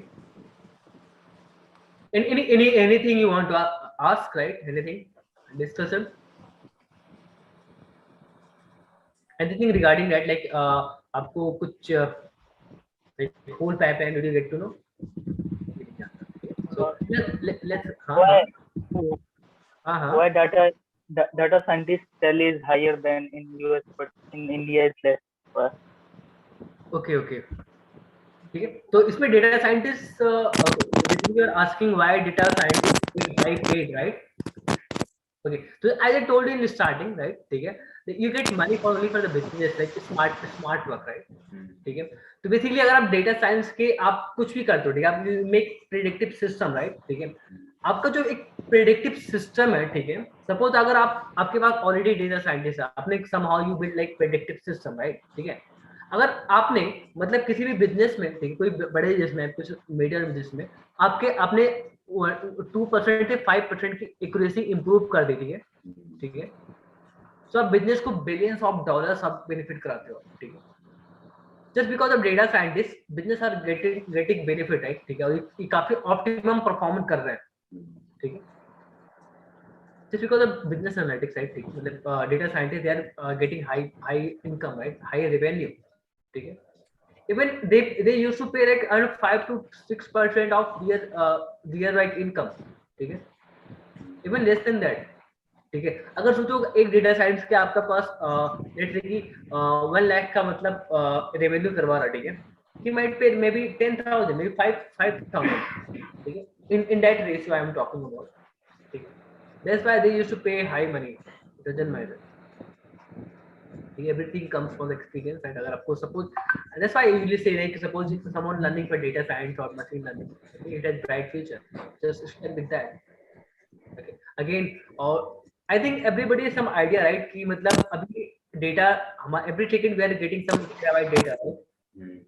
Anything you want to ask, right? Anything discussion, anything regarding that, like आपको कुछ like whole pipeline did you get to know? So let's why data scientist salary is higher than in US but in India it's less? Okay. ठीक है, तो इसमें data scientist you are asking why data scientist is high paid, right? Okay, तो as I told in starting, right, ठीक है, you get money for only for the business, like smart work, right, ठीक है. तो basically अगर आप data science के आप कुछ भी करते हो, ठीक है, आप मेक प्रेडिक्टिव सिस्टम, राइट, ठीक है, आपका जो एक प्रेडिक्टिव सिस्टम है, ठीक है, सपोज अगर आपके पास ऑलरेडी डेटा साइंटिस्ट है, आपने somehow you build like predictive system, right, ठीक है. अगर आपने मतलब किसी भी बिजनेस में, ठीक है, कोई बड़े बिजनेस में, कुछ मीडियम बिजनेस में आपने 2% से 5% की एक्यूरेसी इंप्रूव कर दी, ठीक है, ठीक है, तो आप बिजनेस को बिलियंस ऑफ डॉलर्स आप बेनिफिट कराते हो, ठीक है, just because of data scientist business are getting benefit, right, ठीक है, और ये काफी ऑप्टिमम परफॉर्मेंस कर रहे हैं, ठीक है, just because of business analytics, right, ठीक है, मतलब data scientist they are getting high income, right, high revenue, ठीक है. Even they used to pay like around 5 to 6% of their like income, ठीक है, even less than that, ठीक है. अगर सोचो एक डेटा साइंस के आपका पास लेट्स से कि 1 लाख का मतलब रेवेन्यू करवा रहा, ठीक है, he might pay maybe 10,000, maybe 5,000, ठीक है, in that ratio I am talking about, ठीक है. That's why they used to pay high money. It doesn't matter. everything comes from experience. And अगर आपको suppose, and that's why I usually say like suppose if someone learning for data science or machine learning, okay, it has bright future, just stick with that. Okay, again, or I think everybody has some idea, right, कि मतलब अभी data हमारा every second we are getting some terabyte data, right?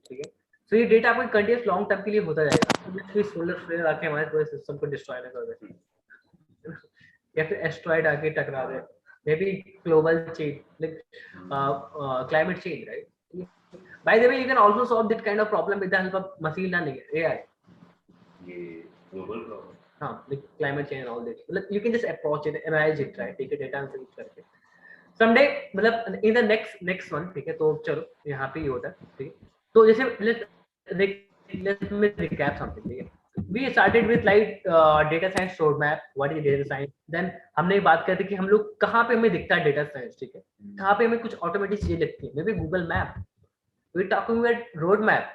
ठीक है, so ये data आपको continuous long term के लिए होता जाएगा, फिर सोलर फ्लेयर आके हमारे पूरे सिस्टम को डिस्ट्रॉय ना कर दे, या फिर एस्ट्रॉइड आके टकरा दे, maybe global change, like climate change, right? By the way, you can also solve that kind of problem with the help of machine learning, AI. Global problem. हाँ, like climate change and all this. Like you can just approach it, analyze it, right? Take a data and finish करके. Someday, मतलब in the next one, ठीक है? तो चलो यहाँ पे ही होता है, ठीक है? तो जैसे let me recap something, ठीक है? We started with like data science roadmap. What is data science? Then हमने बात करते कि हम लोग कहाँ पे हमें दिखता है data science, ठीक है? कहाँ पे हमें कुछ automatic चीजें लगती है? Maybe Google Map. We're talking about roadmap.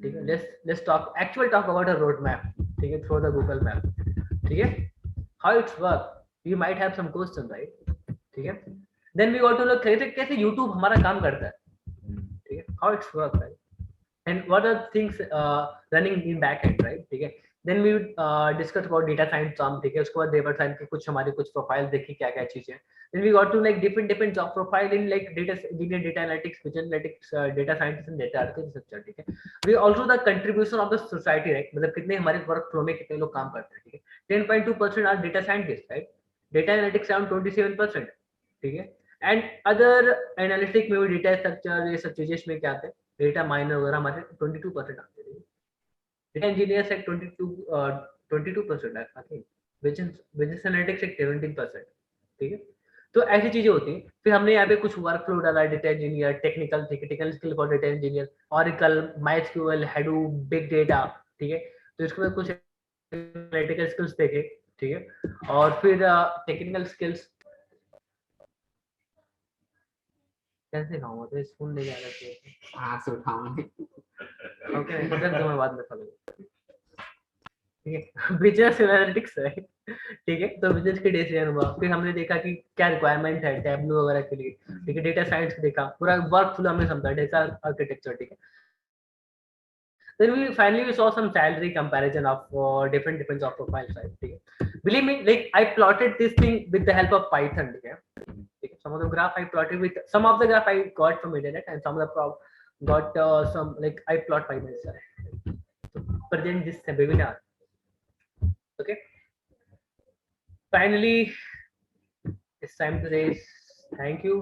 ठीक है? Let's talk about a roadmap. ठीक है? Through the Google Map. ठीक है? How it works? You might have some questions, right? ठीक है? Then we got to look कैसे YouTube हमारा काम करता है, ठीक है? How it works, right? And what are things running in backend, right? ठीक है? Then we discuss about data science term, ठीक है? उसके बाद data science के कुछ हमारे कुछ प्रोफाइल देखी क्या क्या चीजें. Then we got to like different job profile in like data engineer, data analytics, business analytics, data scientist and data architecture, ठीक है? We also the contribution of the society, right? मतलब कितने हमारे work flow में कितने लोग काम करते हैं, ठीक है? 10.2% are data scientists, right? Data analytics around 27%, ठीक है? And other analytics में भी data structure ये सब चीजें इसमें क्या आते हैं? Data miner वगैरह हमारे 22% आते हैं. Data engineers at 22% I think. Business analytics at 17%, ठीक है? तो ऐसी चीजें होती हैं. फिर हमने यहाँ पे कुछ वर्कफ्लो डाला, data engineer, technical skill for data engineer, Oracle, MySQL, Hadoop, big data, ठीक है? तो इसके बाद कुछ एनालिटिकल स्किल्स देखे, ठीक है? और फिर टेक्निकल स्किल्स कैसे खाऊंगा, तो स्पून ले जा रहा है, हां से उठाऊंगा, ओके, मतलब तो मैं बाद में खा लूंगा, ठीक है? बिजनेस एनालिटिक्स है, ठीक है? तो बिजनेस के डिसीजन हुआ, फिर हमने देखा कि क्या रिक्वायरमेंट है टैबलू वगैरह के लिए, ठीक है? डेटा साइंस देखा, पूरा वर्क फ्लो हमने समझा, डेटा आर्किटेक्चर, ठीक है? Then we finally saw some salary comparison of different job profiles, right? ठीक है? Believe me, like I plotted this thing with the help of Python, ठीक है? Some of the graph I plotted with, some of the graph I got from internet, and some of the got some like I plot by myself. So present this webinar. Okay. Finally, it's time to say thank you.